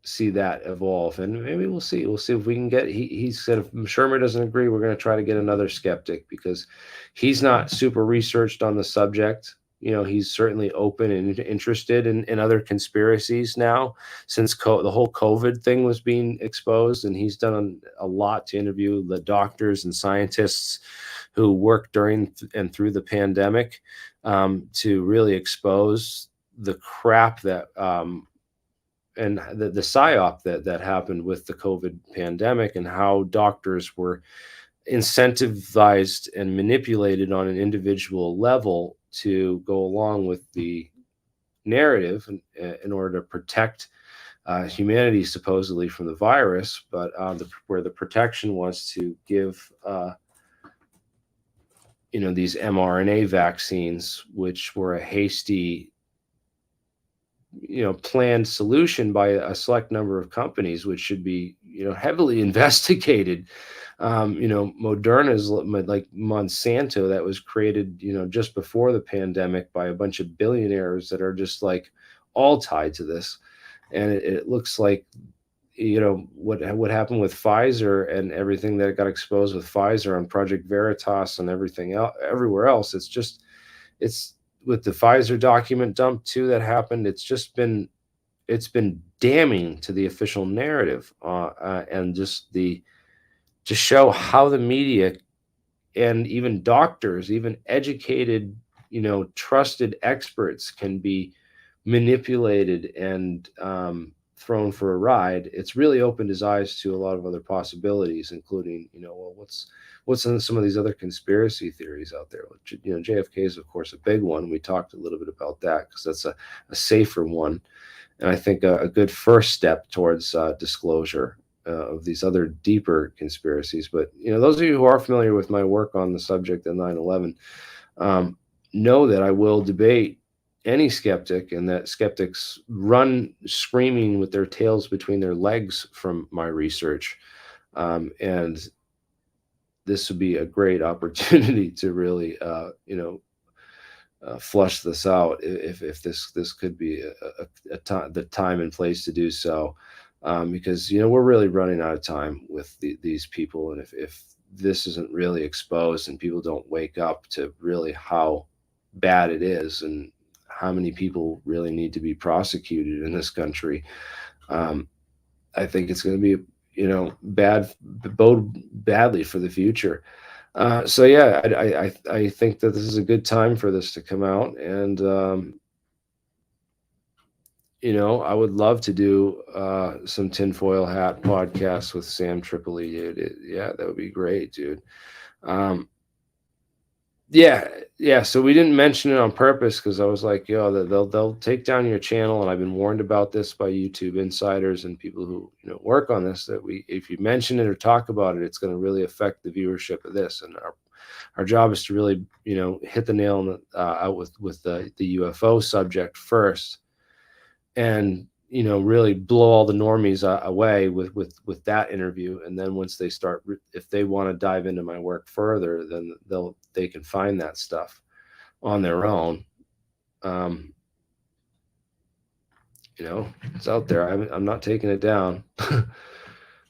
see that evolve, and maybe we'll see. We'll see if we can get. He said if Shermer doesn't agree, we're going to try to get another skeptic, because he's not super researched on the subject. He's certainly open and interested in other conspiracies now, since the whole COVID thing was being exposed, and he's done a lot to interview the doctors and scientists who worked during and through the pandemic, to really expose the crap that and the psyop that happened with the COVID pandemic, and how doctors were incentivized and manipulated on an individual level to go along with the narrative in order to protect humanity supposedly from the virus, but where the protection was to give these mRNA vaccines, which were a hasty planned solution by a select number of companies, which should be heavily investigated. Moderna's like Monsanto, that was created just before the pandemic by a bunch of billionaires that are just like all tied to this. And it looks like what happened with Pfizer and everything that got exposed with Pfizer on Project Veritas and everything else everywhere else. It's with the Pfizer document dump too that happened. It's been damning to the official narrative, and just to show how the media and even doctors, even educated, trusted experts, can be manipulated and thrown for a ride. It's really opened his eyes to a lot of other possibilities, including, what's in some of these other conspiracy theories out there. JFK is, of course, a big one. We talked a little bit about that because that's a safer one. And I think a good first step towards disclosure of these other deeper conspiracies. But, those of you who are familiar with my work on the subject of 9/11 know that I will debate any skeptic, and that skeptics run screaming with their tails between their legs from my research. And this would be a great opportunity to really, flush this out, if this could be the time and place to do so, because we're really running out of time with these people, and if this isn't really exposed and people don't wake up to really how bad it is and how many people really need to be prosecuted in this country, I think it's going to be bode badly for the future. So yeah, I think that this is a good time for this to come out, and I would love to do some tinfoil hat podcasts with Sam Tripoli, dude. Yeah, that would be great, dude. Yeah. So we didn't mention it on purpose because I was like, they'll take down your channel, and I've been warned about this by YouTube insiders and people who work on this, that if you mention it or talk about it, it's going to really affect the viewership of this. And our job is to really hit the nail out with the UFO subject first, and really blow all the normies away with that interview. And then once they start, if they want to dive into my work further, then they can find that stuff on their own. It's out there. I'm not taking it down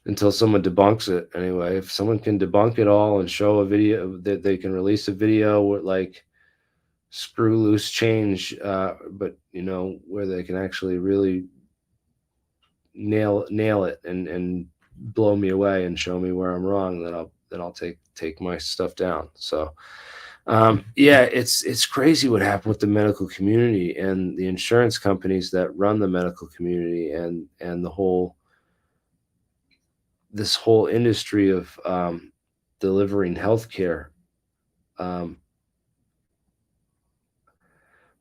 until someone debunks it. Anyway, if someone can debunk it all and show a video, that they can release a video with like screw loose change, but where they can actually really nail it and blow me away and show me where I'm wrong, then I'll take my stuff down. So Yeah, it's crazy what happened with the medical community and the insurance companies that run the medical community, and this whole industry of delivering healthcare. Um,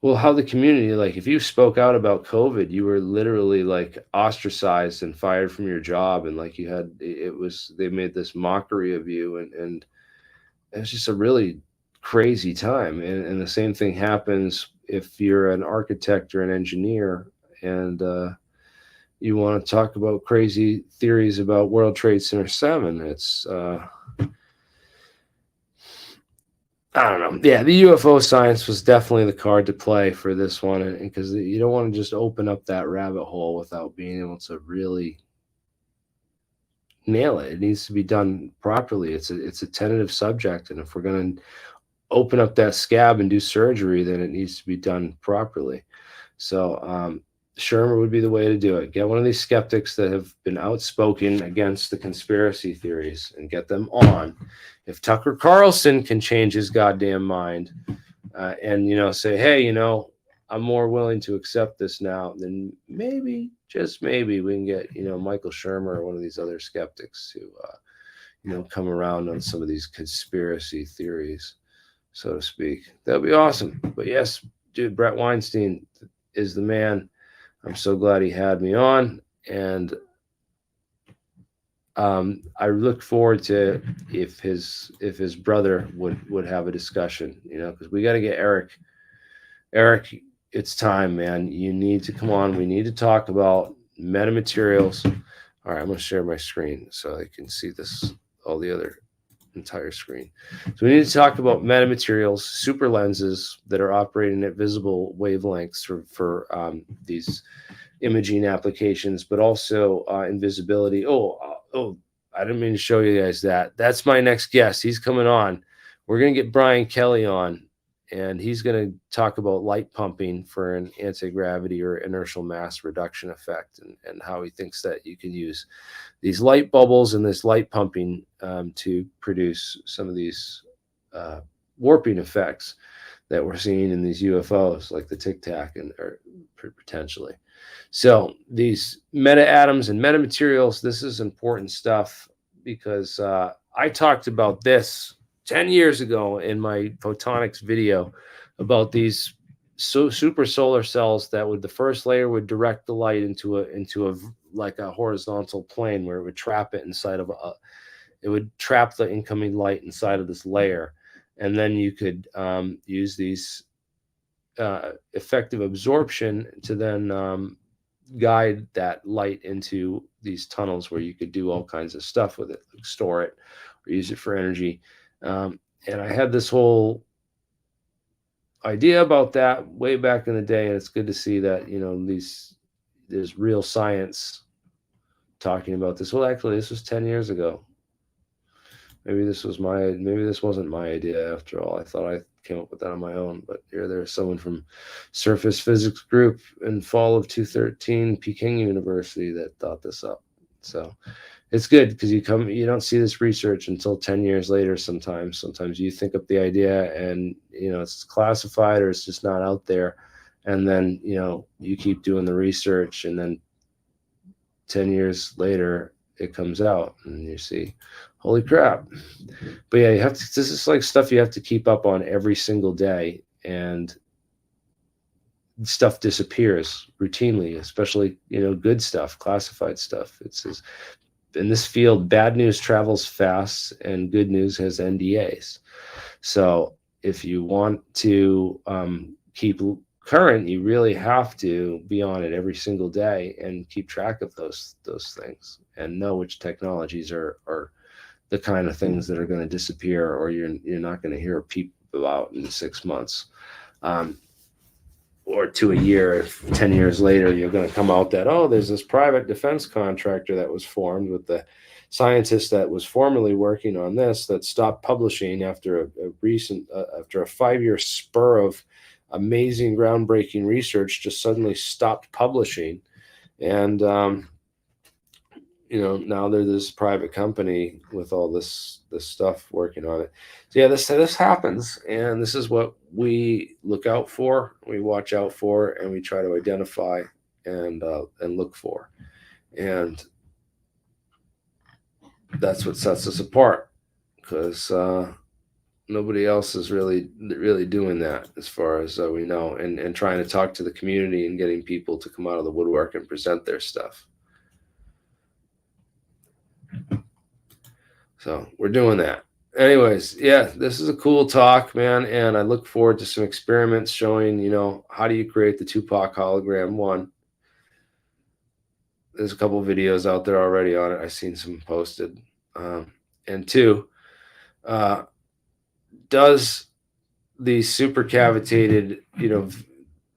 well, how the community, like, if you spoke out about COVID, you were literally like ostracized and fired from your job, and like you had it was they made this mockery of you, and it's just a really crazy time. And the same thing happens if you're an architect or an engineer, and you want to talk about crazy theories about World Trade Center 7. It's I don't know. Yeah, the UFO science was definitely the card to play for this one, and because you don't want to just open up that rabbit hole without being able to really nail it. It needs to be done properly. It's a tentative subject, and if we're going to open up that scab and do surgery, then it needs to be done properly. So Shermer would be the way to do it. Get one of these skeptics that have been outspoken against the conspiracy theories and get them on. If Tucker Carlson can change his goddamn mind and, say, hey, I'm more willing to accept this now, then maybe, just maybe, we can get, Michael Shermer or one of these other skeptics to, come around on some of these conspiracy theories, so to speak. That'd be awesome. But yes, dude, Bret Weinstein is the man. I'm so glad he had me on, and I look forward to if his brother would have a discussion, because we got to get Eric. Eric, it's time, man. You need to come on. We need to talk about metamaterials. All right, I'm going to share my screen so I can see all the other entire screen. So we need to talk about metamaterials, super lenses that are operating at visible wavelengths for these imaging applications, but also invisibility. Oh, I didn't mean to show you guys that. That's my next guest. He's coming on. We're going to get Brian Kelly on, and he's going to talk about light pumping for an anti-gravity or inertial mass reduction effect, and how he thinks that you can use these light bubbles and this light pumping to produce some of these warping effects that we're seeing in these UFOs, like the Tic Tac, or potentially. So these meta atoms and metamaterials, this is important stuff, because I talked about this 10 years ago in my photonics video about these super solar cells that the first layer would direct the light into a like a horizontal plane, where it would trap it inside of it would trap the incoming light inside of this layer, and then you could use these effective absorption to then guide that light into these tunnels, where you could do all kinds of stuff with it, like store it or use it for energy. And I had this whole idea about that way back in the day, and it's good to see that there's real science talking about this. Well, actually, this was 10 years ago. Maybe this wasn't my idea after all. I thought I came up with that on my own, but there's someone from Surface Physics Group in fall of 2013, Peking University, that thought this up. So it's good, because you don't see this research until 10 years later. Sometimes you think up the idea and it's classified, or it's just not out there, and then you keep doing the research, and then 10 years later it comes out, and you see, holy crap. But yeah, this is like stuff you have to keep up on every single day, and stuff disappears routinely, especially good stuff, classified stuff. It's in this field, bad news travels fast, and good news has NDAs. So if you want to keep current, you really have to be on it every single day and keep track of those things, and know which technologies are the kind of things that are going to disappear, or you're not going to hear a peep about in 6 months. Or to a year. 10 years later, you're going to come out that, there's this private defense contractor that was formed with the scientist that was formerly working on this, that stopped publishing after after a 5-year spur of amazing, groundbreaking research, just suddenly stopped publishing. And now they're this private company with all this stuff working on it. So yeah, this happens, and this is what we look out for, we watch out for, and we try to identify and look for, and that's what sets us apart, because nobody else is really doing that, as far as we know, and trying to talk to the community and getting people to come out of the woodwork and present their stuff. So we're doing that. Anyways, yeah, this is a cool talk, man, and I look forward to some experiments showing, how do you create the Tupac hologram. One, there's a couple of videos out there already on it. I've seen some posted. And two, does the supercavitated,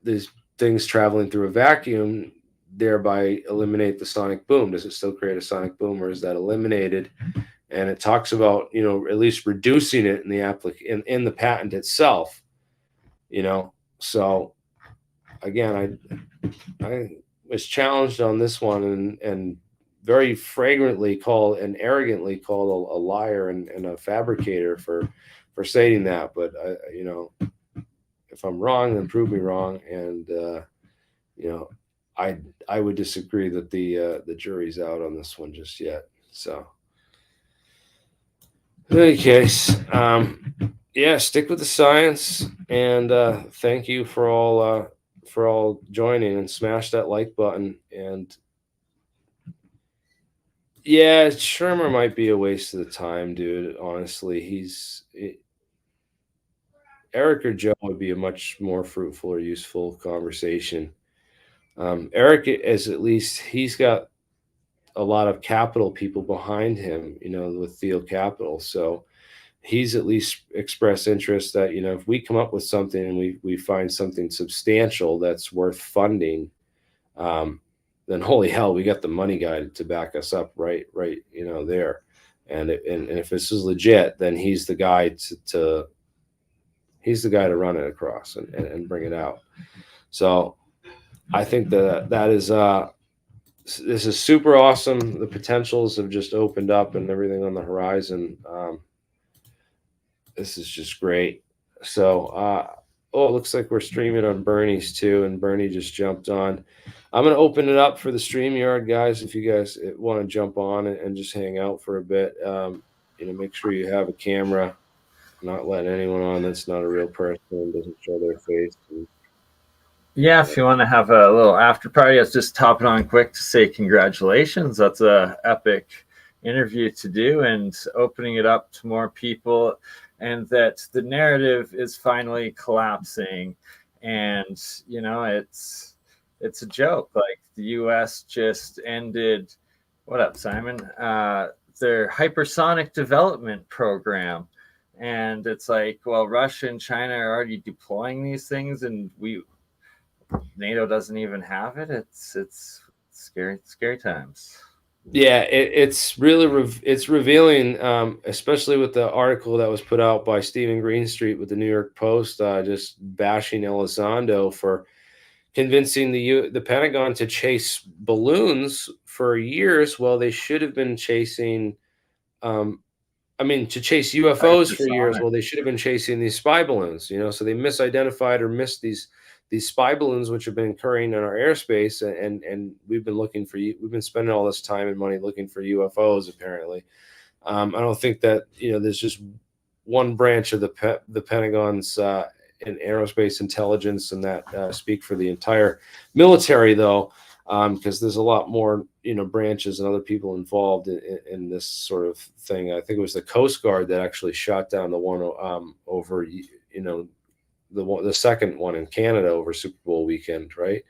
these things traveling through a vacuum thereby eliminate the sonic boom? Does it still create a sonic boom, or is that eliminated? And it talks about, at least reducing it in the in the patent itself, So again, I was challenged on this one, and very arrogantly called a liar and a fabricator for stating that. But if I'm wrong, then prove me wrong. And I would disagree that the jury's out on this one just yet. So. In any case, yeah, stick with the science, and thank you for all joining, and smash that like button. And yeah, Shermer might be a waste of the time, dude. Honestly, Eric or Joe would be a much more fruitful or useful conversation. Eric is, at least he's got a lot of capital people behind him, with Theo Capital. So he's at least expressed interest that, if we come up with something and we find something substantial that's worth funding, then holy hell, we got the money guy to back us up right there. And if this is legit, then he's the guy to run it across and bring it out. So I think that is this is super awesome. The potentials have just opened up, and everything on the horizon. This is just great. So, it looks like we're streaming on Bernie's too, and Bernie just jumped on. I'm going to open it up for the StreamYard guys. If you guys want to jump on and just hang out for a bit, make sure you have a camera, not letting anyone on that's not a real person and doesn't show their face. Yeah, if you want to have a little after party, I was just topping on quick to say congratulations. That's a epic interview to do, and opening it up to more people, and that the narrative is finally collapsing. And it's a joke. Like, the U.S. just ended, what up, Simon? Their hypersonic development program, and it's like, well, Russia and China are already deploying these things, and NATO doesn't even have it. It's scary times. Yeah, it's really it's revealing, especially with the article that was put out by Stephen Greenstreet with the New York Post, just bashing Elizondo for convincing the Pentagon to chase balloons for years. Well, they should have been chasing, to chase UFOs for years. Well, they should have been chasing these spy balloons. So they misidentified or missed these spy balloons, which have been occurring in our airspace, and we've been spending all this time and money looking for UFOs. Apparently, I don't think that there's just one branch of the Pentagon's in aerospace intelligence, and that speak for the entire military, though, because there's a lot more branches and other people involved in this sort of thing. I think it was the Coast Guard that actually shot down the one over the second one in Canada over Super Bowl weekend, right?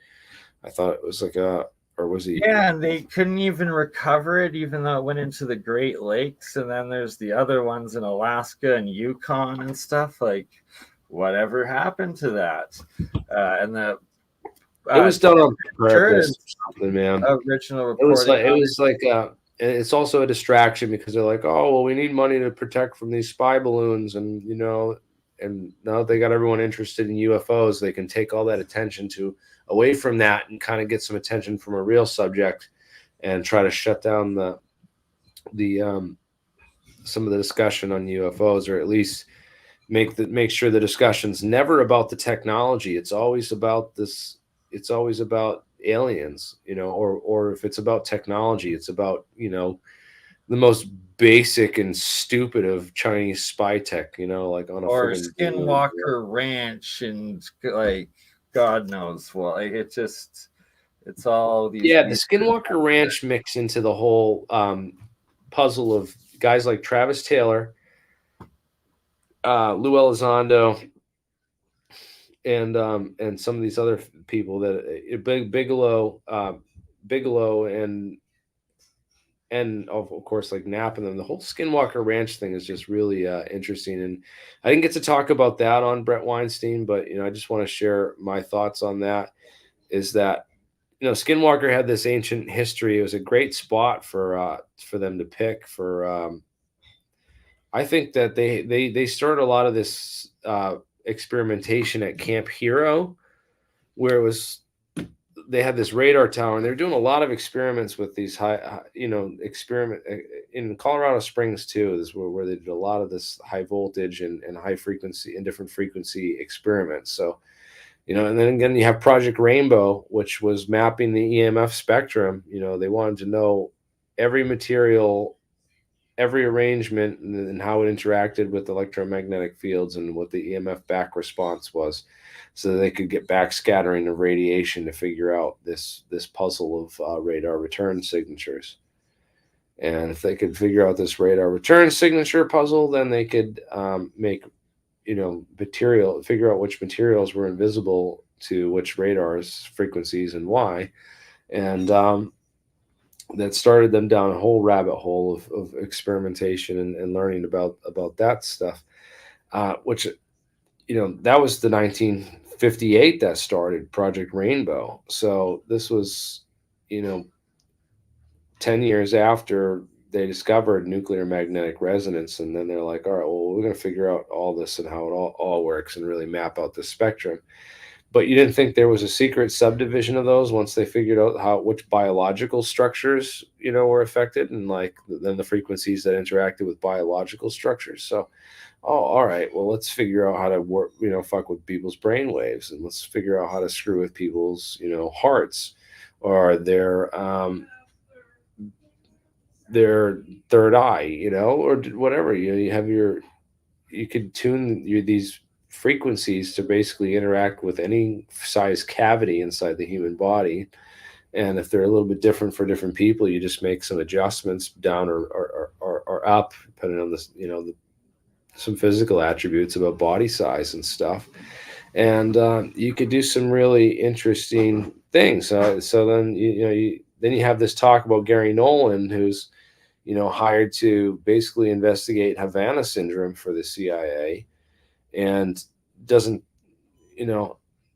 I thought it was or was he? Yeah, and they couldn't even recover it, even though it went into the Great Lakes. And then there's the other ones in Alaska and Yukon and stuff. Like, whatever happened to that? And the it was done on purpose, man. Original reporting. It was like it's also a distraction, because they're like, oh well, we need money to protect from these spy balloons, and and now they got everyone interested in UFOs. They can take all that attention away from that and kind of get some attention from a real subject. and try to shut down the some of the discussion on UFOs, or at least make sure the discussion's never about the technology. It's always about this. It's always about aliens, or if it's about technology, it's about the most basic and stupid of Chinese spy tech, like on a or friggin' Skinwalker Ranch, and like God knows what. Like it's all these. yeah, the Skinwalker Ranch mix into the whole puzzle of guys like Travis Taylor, Lou Elizondo, and some of these other people that Bigelow, and of course like Knapp and them. The whole Skinwalker Ranch thing is just really interesting, and I didn't get to talk about that on Bret Weinstein, but I just want to share my thoughts on that. Is that Skinwalker had this ancient history. It was a great spot for them to pick for. I think that they started a lot of this experimentation at Camp Hero, where it was they had this radar tower, and they're doing a lot of experiments with these experiment in Colorado Springs too. This is where they did a lot of this high voltage and high frequency and different frequency experiments. So, and then again, you have Project Rainbow, which was mapping the EMF spectrum. They wanted to know every material, every arrangement, and how it interacted with electromagnetic fields and what the EMF back response was, so that they could get back scattering of radiation to figure out this puzzle of radar return signatures. And if they could figure out this radar return signature puzzle, then they could make figure out which materials were invisible to which radars, frequencies, and why. And that started them down a whole rabbit hole of experimentation and learning about that stuff, which that was the 1958 that started Project Rainbow. So this was 10 years after they discovered nuclear magnetic resonance, and then they're like, all right, well, we're going to figure out all this and how it all works and really map out the spectrum. But you didn't think there was a secret subdivision of those once they figured out which biological structures were affected, and then the frequencies that interacted with biological structures. So, all right, well, let's figure out how to work, fuck with people's brain waves, and let's figure out how to screw with people's hearts or their third eye, or whatever. You could tune these frequencies to basically interact with any size cavity inside the human body, and if they're a little bit different for different people, you just make some adjustments down or up depending on this, some physical attributes about body size and stuff, and you could do some really interesting things. So then you have this talk about Gary Nolan, who's hired to basically investigate Havana syndrome for the CIA, and doesn't,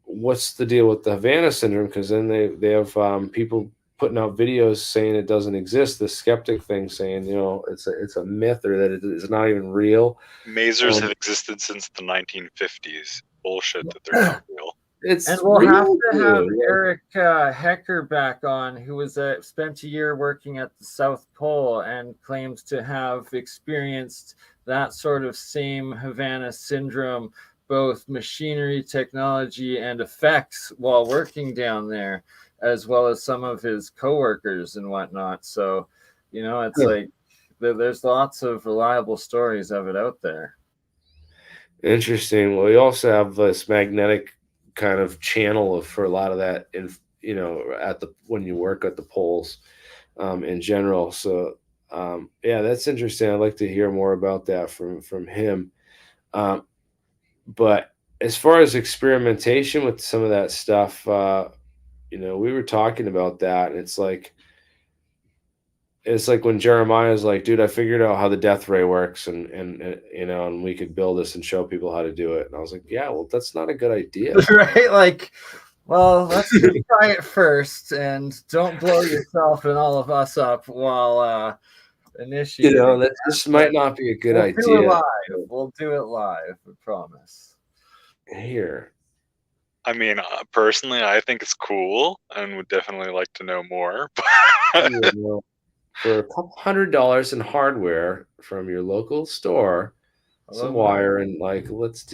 what's the deal with the Havana syndrome? Because then they have people putting out videos saying it doesn't exist. The skeptic thing saying, it's a myth, or that it is not even real. Masers have existed since the 1950s. Bullshit that they're not real. And we'll have to have Eric Hecker back on, who was spent a year working at the South Pole and claims to have experienced that sort of same Havana syndrome, both machinery, technology, and effects while working down there, as well as some of his coworkers and whatnot. So, it's like there's lots of reliable stories of it out there. Interesting. Well, we also have this magnetic kind of channel for a lot of that when you work at the poles in general. So yeah, that's interesting. I'd like to hear more about that from him. But as far as experimentation with some of that stuff, we were talking about that, and it's like when Jeremiah's like, dude, I figured out how the death ray works, and we could build this and show people how to do it. And I was like, yeah, well, that's not a good idea. Right? Like, well, let's try it first, and don't blow yourself and all of us up while initiating. This might not be a good idea. We'll do it live, I promise. Here. I mean, personally, I think it's cool and would definitely like to know more. You know, for a couple $100 in hardware from your local store, I some love wire, and like, it's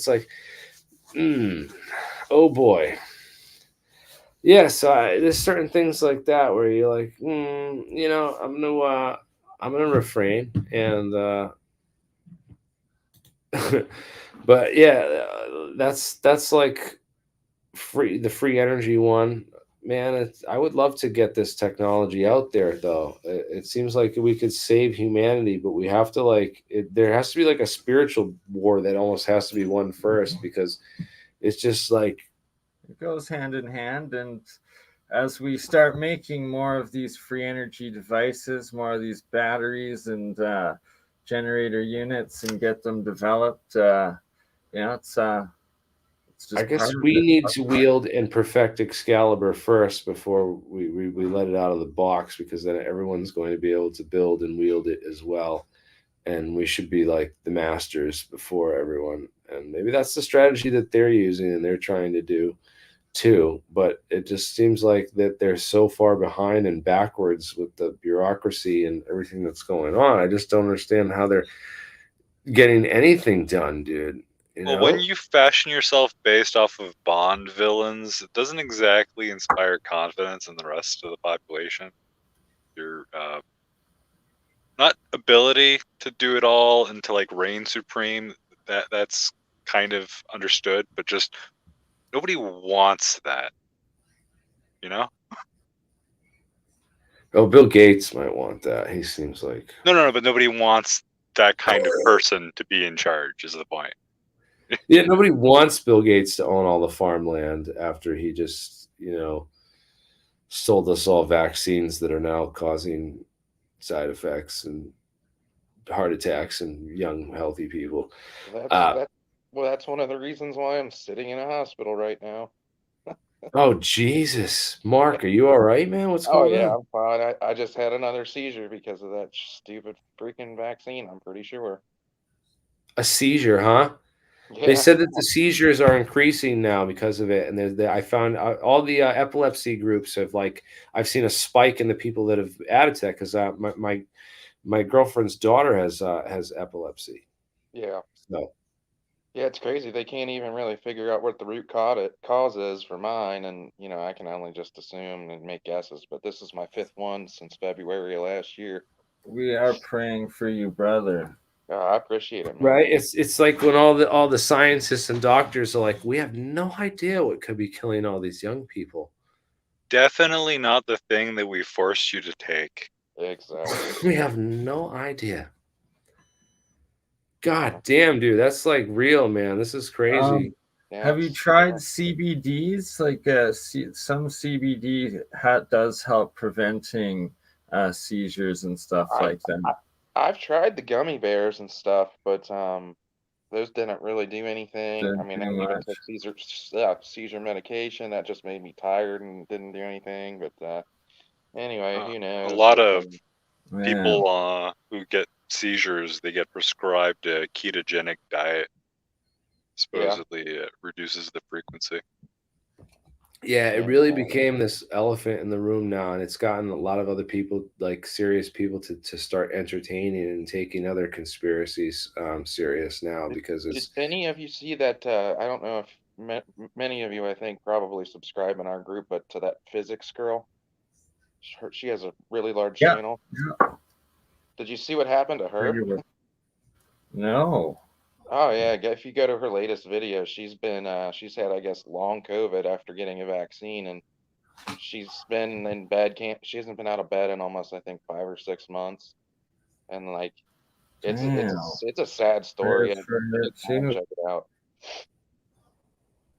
like, oh boy. Yeah, so there's certain things like that where you're like, I'm gonna refrain, and but yeah, that's like the free energy one, man. I would love to get this technology out there, though. It seems like we could save humanity, but we have to there has to be like a spiritual war that almost has to be won first, because it's just like, It goes hand in hand, and as we start making more of these free energy devices, more of these batteries and generator units, and get them developed, it's I just guess part of we it. need to wield and perfect Excalibur first before we let it out of the box, because then everyone's going to be able to build and wield it as well. And we should be like the masters before everyone. And maybe that's the strategy that they're using and they're trying to do too. But it just seems like that they're so far behind and backwards with the bureaucracy and everything that's going on. I just don't understand how they're getting anything done, dude. Well, when you fashion yourself based off of Bond villains, it doesn't exactly inspire confidence in the rest of the population. Your not ability to do it all and to like reign supreme, that's kind of understood, but just nobody wants that, you know? Oh, Bill Gates might want that. He seems like, No, but nobody wants that kind of person to be in charge, is the point. yeah, nobody wants Bill Gates to own all the farmland after he just, sold us all vaccines that are now causing side effects and heart attacks in young, healthy people. Uh, That's one of the reasons why I'm sitting in a hospital right now. oh, Jesus. Mark, are you all right, man? What's Oh going yeah, on? I'm fine. I just had another seizure because of that stupid freaking vaccine, I'm pretty sure. A seizure, huh? They Yeah. said that the seizures are increasing now because of it, and I found all the epilepsy groups have I've seen a spike in the people that have added to that, because my girlfriend's daughter has epilepsy. Yeah. So Yeah, it's crazy. They can't even really figure out what the cause is for mine, and I can only just assume and make guesses, but this is my fifth one since February of last year. We are praying for you, brother. I appreciate it, man. right, it's like when all the scientists and doctors are like, we have no idea what could be killing all these young people. Definitely not the thing that we forced you to take. Exactly. We have no idea. God damn, dude, that's like real, man. This is crazy. Yeah, Have you tried CBDs? Some CBD does help preventing seizures and stuff I, like that. I've tried the gummy bears and stuff, but those didn't really do anything. I Didn't mean, do I even much. took seizure medication that just made me tired and didn't do anything. But anyway, who A knows? lot But, of Yeah. people who get seizures, they get prescribed a ketogenic diet. Supposedly, it reduces the frequency. Yeah, it Yeah. really became this elephant in the room now, and it's gotten a lot of other people, like serious people, to start entertaining and taking other conspiracies serious now, because Did it's any of you see that? I don't know if many of you, I think, probably subscribe in our group, but to that physics girl, she has a really large Yeah. channel. Yeah. Did you see what happened to her? No. Oh yeah, if you go to her latest video, she's had, I guess, long COVID after getting a vaccine, and she's been in bed. Can't She hasn't been out of bed in almost, I think, 5 or 6 months, and like Damn. it's a sad story. Prayers for her too. Check it out.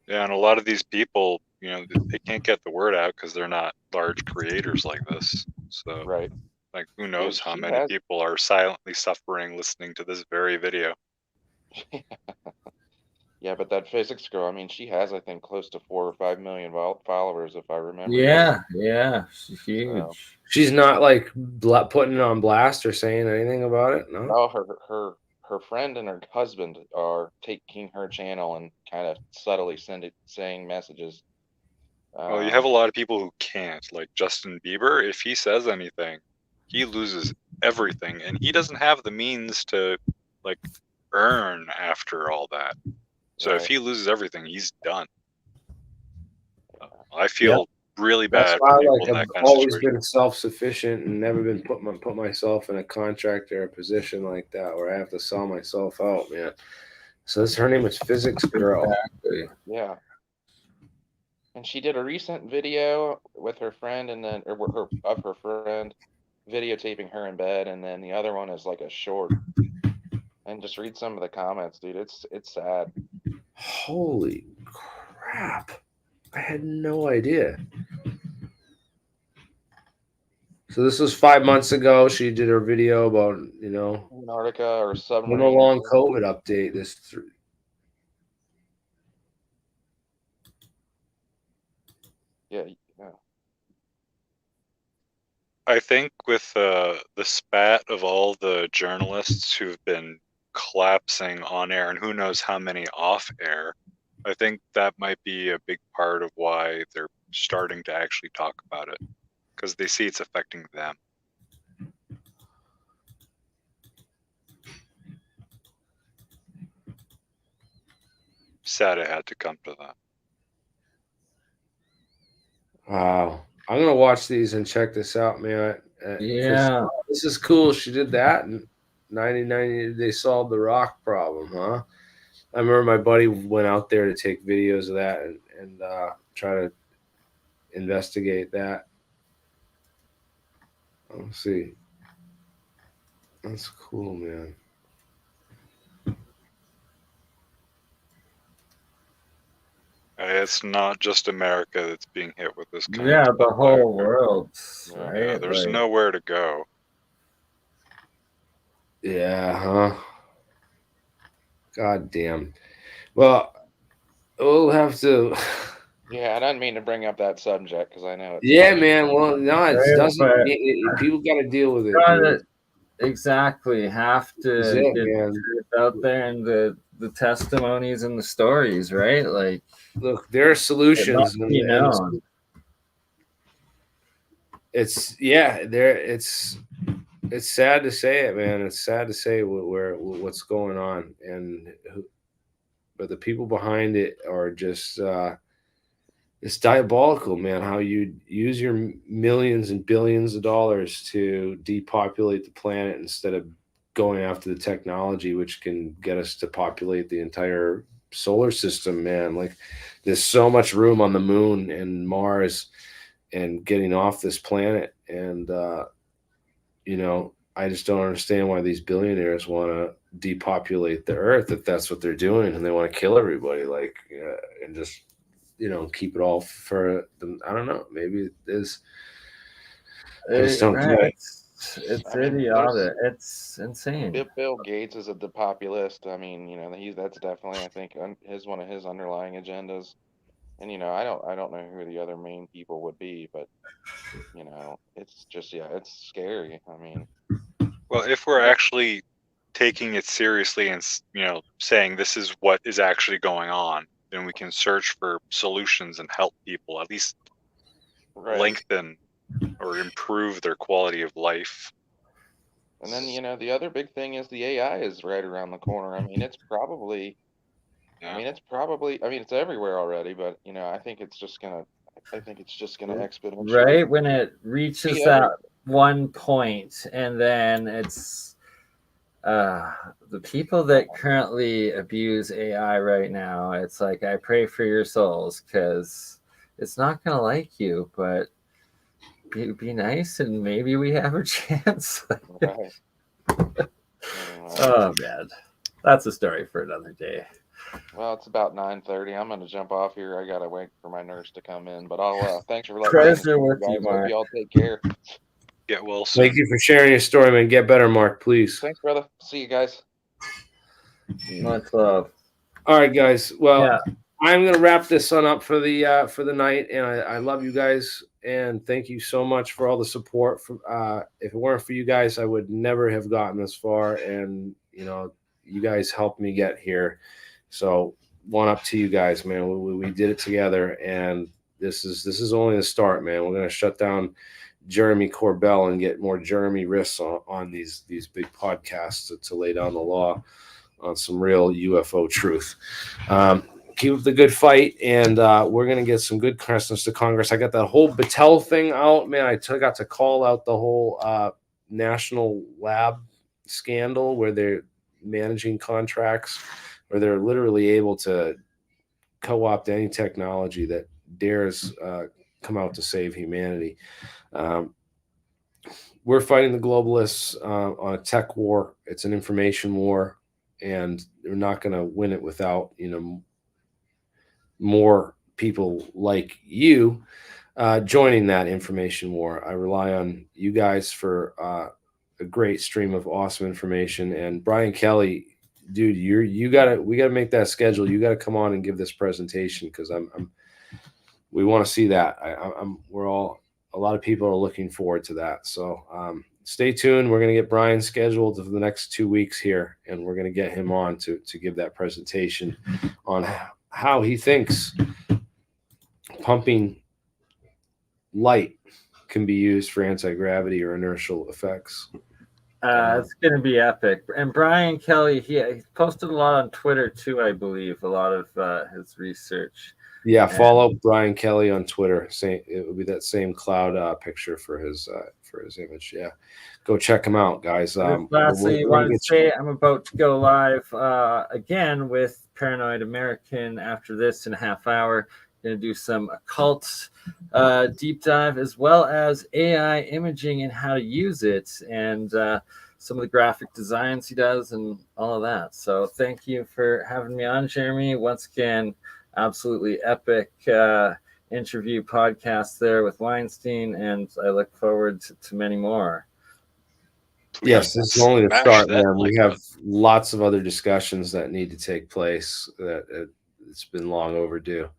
Yeah, and a lot of these people, they can't get the word out because they're not large creators like this. So, Right. like, who knows how She many has. people are silently suffering listening to this very video. Yeah, but that physics girl, I mean, she has, I think, close to 4 or 5 million followers, if I remember right. Yeah. She's So, huge. she's not like putting it on blast or saying anything about it. No. oh, her friend and her husband are taking her channel and kind of subtly saying messages. Well, you have a lot of people who can't, like Justin Bieber. If he says anything, he loses everything, and he doesn't have the means to like earn after all that. So if Right. he loses everything, he's done. I feel really That's bad why for I people like in I've that kind of always situation. been self-sufficient and never been put myself in a contract or a position like that where I have to sell myself out, man. So this her name is Physics Girl. Exactly. Yeah. And she did a recent video with her friend, and then or her friend videotaping her in bed, and then the other one is like a short. And just read some of the comments, dude. It's sad. Holy crap. I had no idea. So this was 5 months ago. She did her video about, Antarctica or the submarine. long COVID update. Yeah, yeah. I think with the spat of all the journalists who've been collapsing on air, and who knows how many off air, I think that might be a big part of why they're starting to actually talk about it, because they see it's affecting them. Sad it had to come to that. Wow. I'm going to watch these and check this out, man. Yeah. This is cool. She did that in 1990. They solved the rock problem, huh? I remember my buddy went out there to take videos of that and try to investigate that. Let's see. That's cool, man. It's not just America that's being hit with this kind Yeah, of the stuff. whole world, Yeah, right? There's Like, nowhere to go. Yeah, huh? God damn. Well, we'll have to. Yeah, I didn't mean to bring up that subject because I know it's Yeah, touchy. man. Well, no, it Right, doesn't. but- People got to deal with it. gotta Dude. exactly have That's to it, get man. the truth out there and the testimonies and the stories, right? Like, Look, there are it solutions, must be known. it's sad to say it, man. It's sad to say what's going on, but the people behind it are just it's diabolical, man. How you use your millions and billions of dollars to depopulate the planet instead of going after the technology which can get us to populate the entire solar system, man. Like, there's so much room on the moon and Mars and getting off this planet, and I just don't understand why these billionaires want to depopulate the earth if that's what they're doing, and they want to kill everybody, and just keep it all for them. I don't know. Maybe it is. I just don't get it. It's I mean, idiotic. It's insane. Bill Gates is a depopulist. I mean, that's definitely, I think, one of his underlying agendas. And I don't know who the other main people would be, but it's just, yeah, it's scary. I mean, Well, if we're actually taking it seriously and saying this is what is actually going on, then we can search for solutions and help people at least right. lengthen or improve their quality of life. And then the other big thing is the AI is right around the corner. I mean, it's probably. Yeah. I mean, it's everywhere already, but I think it's just gonna exponentially. Right when it reaches that one point, and then it's the people that currently abuse AI right now. It's like, I pray for your souls, because it's not gonna like you, but be nice, and maybe we have a chance. Right. Oh man, that's a story for another day. Well, it's about 9:30. I'm gonna jump off here. I gotta wait for my nurse to come in. But I'll thanks for letting me. Pleasure with you, Hope Mark. y'all take care. Get well soon. Thank you for sharing your story, man. Get better, Mark, please. Thanks, brother. See you guys. Much love. All right, guys. Well, Yeah. I'm gonna wrap this one up for the night, and I love you guys, and thank you so much for all the support. From if it weren't for you guys, I would never have gotten this far, and You guys helped me get here. So one up to you guys, man. We did it together, and this is only the start, man. We're gonna shut down Jeremy Corbell and get more Jeremy Riss on these big podcasts to lay down the law on some real UFO truth. Keep up the good fight, and we're going to get some good questions to Congress. I got that whole Battelle thing out, man. I got to call out the whole national lab scandal where they're managing contracts, where they're literally able to co-opt any technology that dares come out to save humanity. We're fighting the globalists on a tech war. It's an information war, and we're not going to win it without, more people like you joining that information war. I rely on you guys for a great stream of awesome information. And Brian Kelly, dude, we got to make that schedule. You got to come on and give this presentation, because we want to see that. A lot of people are looking forward to that. So stay tuned. We're going to get Brian scheduled for the next 2 weeks here, and we're going to get him on to give that presentation on how he thinks pumping light can be used for anti-gravity or inertial effects. It's going to be epic. And Brian Kelly, he posted a lot on Twitter too, I believe, a lot of his research. Yeah, follow Brian Kelly on Twitter. It would be that same cloud picture for his image. Yeah, go check him out, guys. Lastly, I want to say I'm about to go live again with Paranoid American after this in a half hour. Going to do some occult deep dive, as well as AI imaging and how to use it, and some of the graphic designs he does and all of that. So thank you for having me on, Jeremy. Once again, absolutely epic interview podcast there with Weinstein, and I look forward to many more. Yes, this is only the start, man. We have lots of other discussions that need to take place. That it's been long overdue.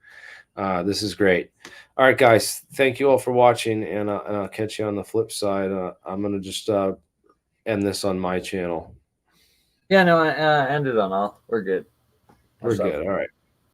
This is great. All right, guys. Thank you all for watching, and I'll catch you on the flip side. I'm gonna just end this on my channel. Yeah, no, I ended on all. We're good. We're good. All right.